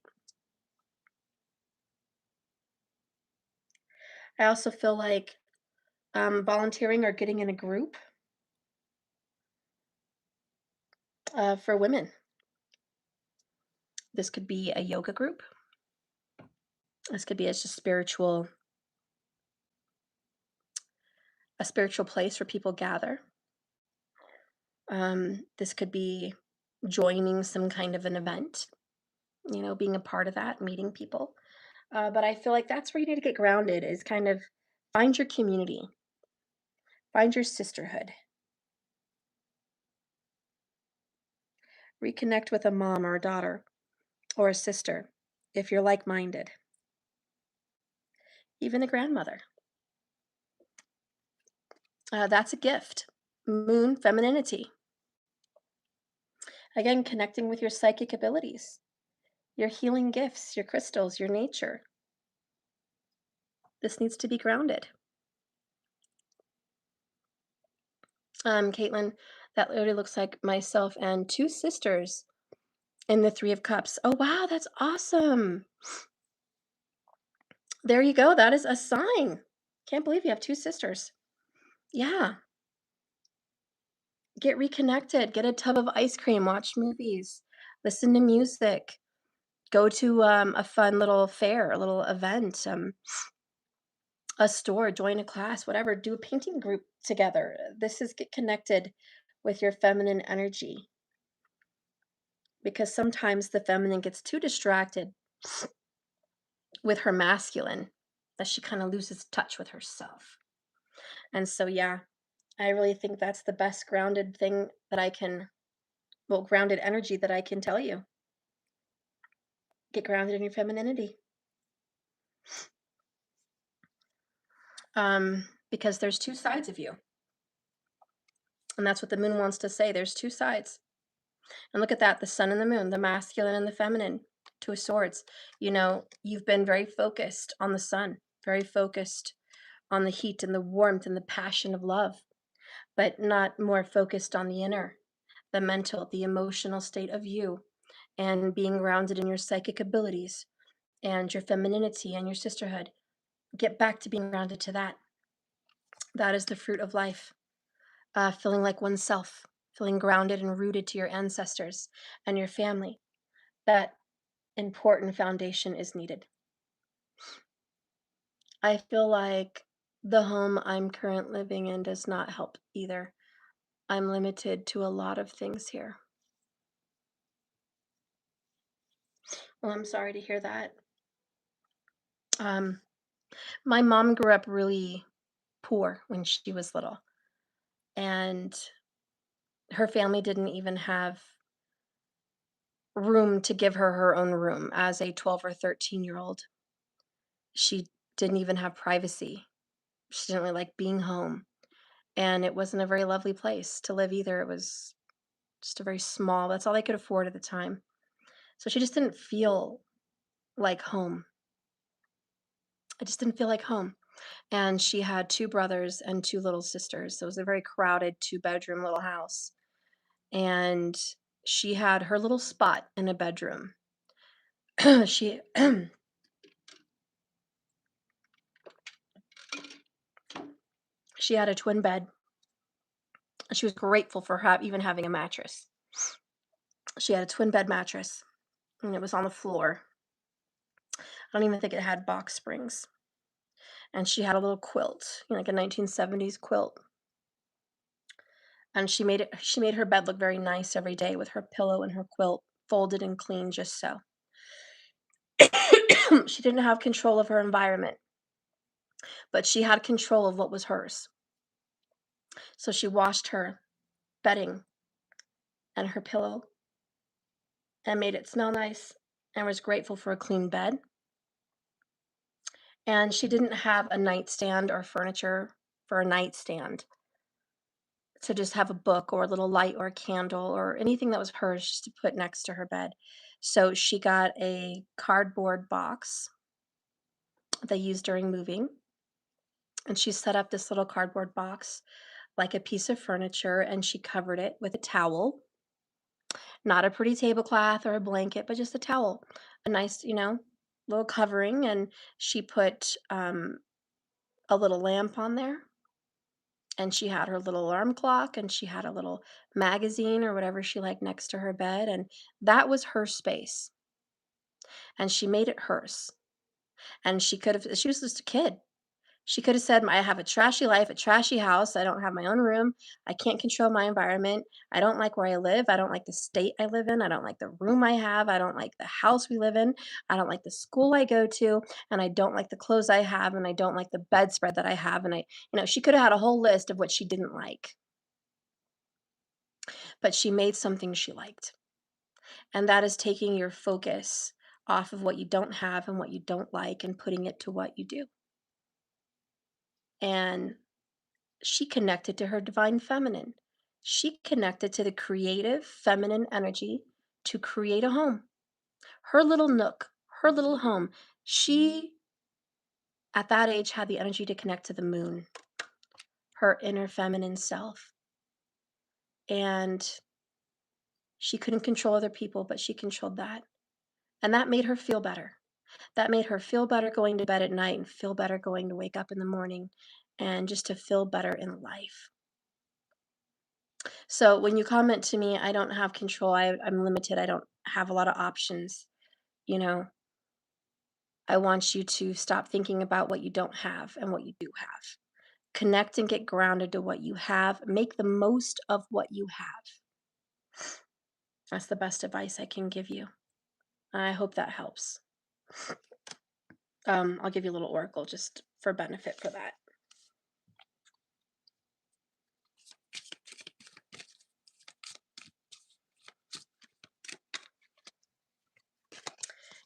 I also feel like volunteering or getting in a group for women. This could be a yoga group. This could be a spiritual place where people gather. This could be joining some kind of an event, being a part of that, meeting people. But I feel like that's where you need to get grounded is kind of find your community, find your sisterhood, reconnect with a mom or a daughter or a sister if you're like minded, even a grandmother. That's a gift. Moon, femininity. Again, connecting with your psychic abilities, your healing gifts, your crystals, your nature. This needs to be grounded. Caitlin, that literally looks like myself and two sisters in the Three of Cups. Oh, wow, that's awesome. There you go. That is a sign. Can't believe you have two sisters. Yeah. Get reconnected. Get a tub of ice cream. Watch movies. Listen to music. Go to a fun little fair, a little event, a store, join a class, whatever. Do a painting group together. This is get connected with your feminine energy because sometimes the feminine gets too distracted with her masculine that she kind of loses touch with herself. And so, yeah, I really think that's the best grounded thing that I can, well, grounded energy that I can tell you. Get grounded in your femininity. Because there's two sides of you. And that's what the moon wants to say. There's two sides. And look at that, the sun and the moon, the masculine and the feminine, two of swords. You know, you've been very focused on the sun, very focused on the heat and the warmth and the passion of love, but not more focused on the inner, the mental, the emotional state of you, and being grounded in your psychic abilities and your femininity and your sisterhood. Get back to being grounded to that. That is the fruit of life. Feeling like oneself, feeling grounded and rooted to your ancestors and your family. That important foundation is needed. I feel like the home I'm current living in does not help either. I'm limited to a lot of things here. Well, I'm sorry to hear that. Um, my mom grew up really poor when she was little, and her family didn't even have room to give her her own room as a 12 or 13-year-old. She didn't even have privacy. She didn't really like being home, and it wasn't a very lovely place to live either. It was just a very small, that's all they could afford at the time. So she just didn't feel like home. I just didn't feel like home. And she had two brothers and two little sisters. So it was a very crowded two-bedroom little house. And she had her little spot in a bedroom. she she had a twin bed. She was grateful for even having a mattress. She had a twin bed mattress, and it was on the floor. I don't even think it had box springs. And she had a little quilt, like a 1970s quilt. And she made her bed look very nice every day with her pillow and her quilt folded and clean just so. She didn't have control of her environment, but she had control of what was hers. So she washed her bedding and her pillow and made it smell nice and was grateful for a clean bed. And she didn't have a nightstand or furniture for a nightstand. To just have a book or a little light or a candle or anything that was hers just to put next to her bed. So she got a cardboard box they used during moving, and she set up this little cardboard box like a piece of furniture, and she covered it with a towel, not a pretty tablecloth or a blanket, but just a towel, a nice, little covering. And she put a little lamp on there, and she had her little alarm clock, and she had a little magazine or whatever she liked next to her bed, and that was her space, and she made it hers. And she was just a kid. She could have said, I have a trashy life, a trashy house. I don't have my own room. I can't control my environment. I don't like where I live. I don't like the state I live in. I don't like the room I have. I don't like the house we live in. I don't like the school I go to. And I don't like the clothes I have. And I don't like the bedspread that I have. And she could have had a whole list of what she didn't like, but she made something she liked. And that is taking your focus off of what you don't have and what you don't like and putting it to what you do. And she connected to her divine feminine. She connected to the creative feminine energy to create a home. Her little nook, her little home. She, at that age, had the energy to connect to the moon, her inner feminine self. And she couldn't control other people, but she controlled that. And that made her feel better. That made her feel better going to bed at night and feel better going to wake up in the morning and just to feel better in life. So when you comment to me, I don't have control, I'm limited, I don't have a lot of options, you know, I want you to stop thinking about what you don't have and what you do have. Connect and get grounded to what you have. Make the most of what you have. That's the best advice I can give you. I hope that helps. I'll give you a little oracle just for benefit for that.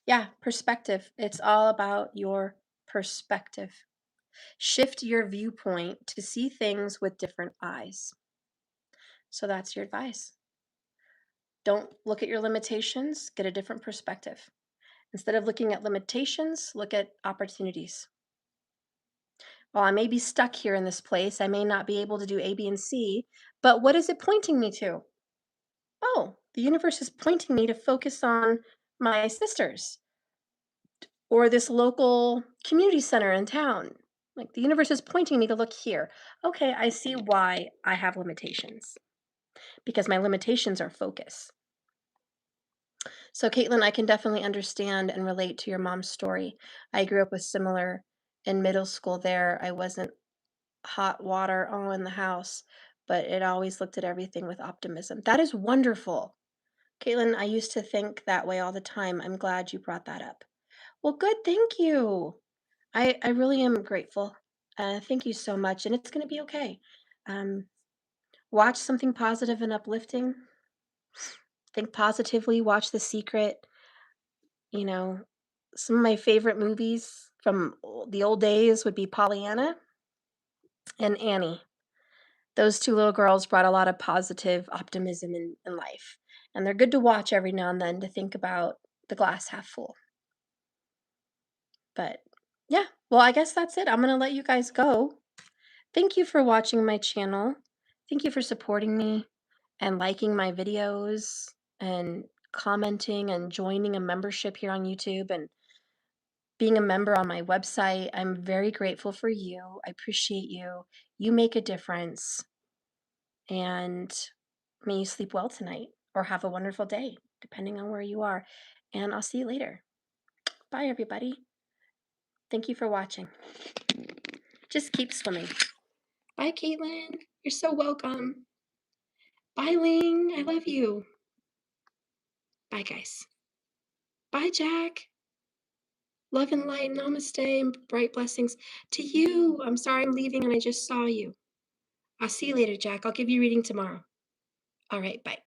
Yeah, perspective. It's all about your perspective. Shift your viewpoint to see things with different eyes. So that's your advice. Don't look at your limitations, get a different perspective. Instead of looking at limitations, look at opportunities. Well, I may be stuck here in this place. I may not be able to do A, B, and C, but what is it pointing me to? Oh, the universe is pointing me to focus on my sisters or this local community center in town. Like the universe is pointing me to look here. Okay, I see why I have limitations because my limitations are focus. So, Caitlin, I can definitely understand and relate to your mom's story. I grew up with similar in middle school there. I wasn't hot water all in the house, but it always looked at everything with optimism. That is wonderful. Caitlin, I used to think that way all the time. I'm glad you brought that up. Well, good. Thank you. I really am grateful. Thank you so much. And it's going to be okay. Um, watch something positive and uplifting. Think positively. Watch The Secret. You know, some of my favorite movies from the old days would be Pollyanna and Annie. Those two little girls brought a lot of positive optimism in life. And they're good to watch every now and then to think about the glass half full. But yeah, well, I guess that's it. I'm going to let you guys go. Thank you for watching my channel. Thank you for supporting me and liking my videos and commenting and joining a membership here on YouTube and being a member on my website. I'm very grateful for you. I appreciate you. You make a difference. And may you sleep well tonight or have a wonderful day, depending on where you are. And I'll see you later. Bye, everybody. Thank you for watching. Just keep swimming. Bye, Caitlin. You're so welcome. Bye, Ling. I love you. Bye, guys. Bye, Jack. Love and light, namaste, and bright blessings to you. I'm sorry I'm leaving and I just saw you. I'll see you later, Jack. I'll give you a reading tomorrow. All right, bye.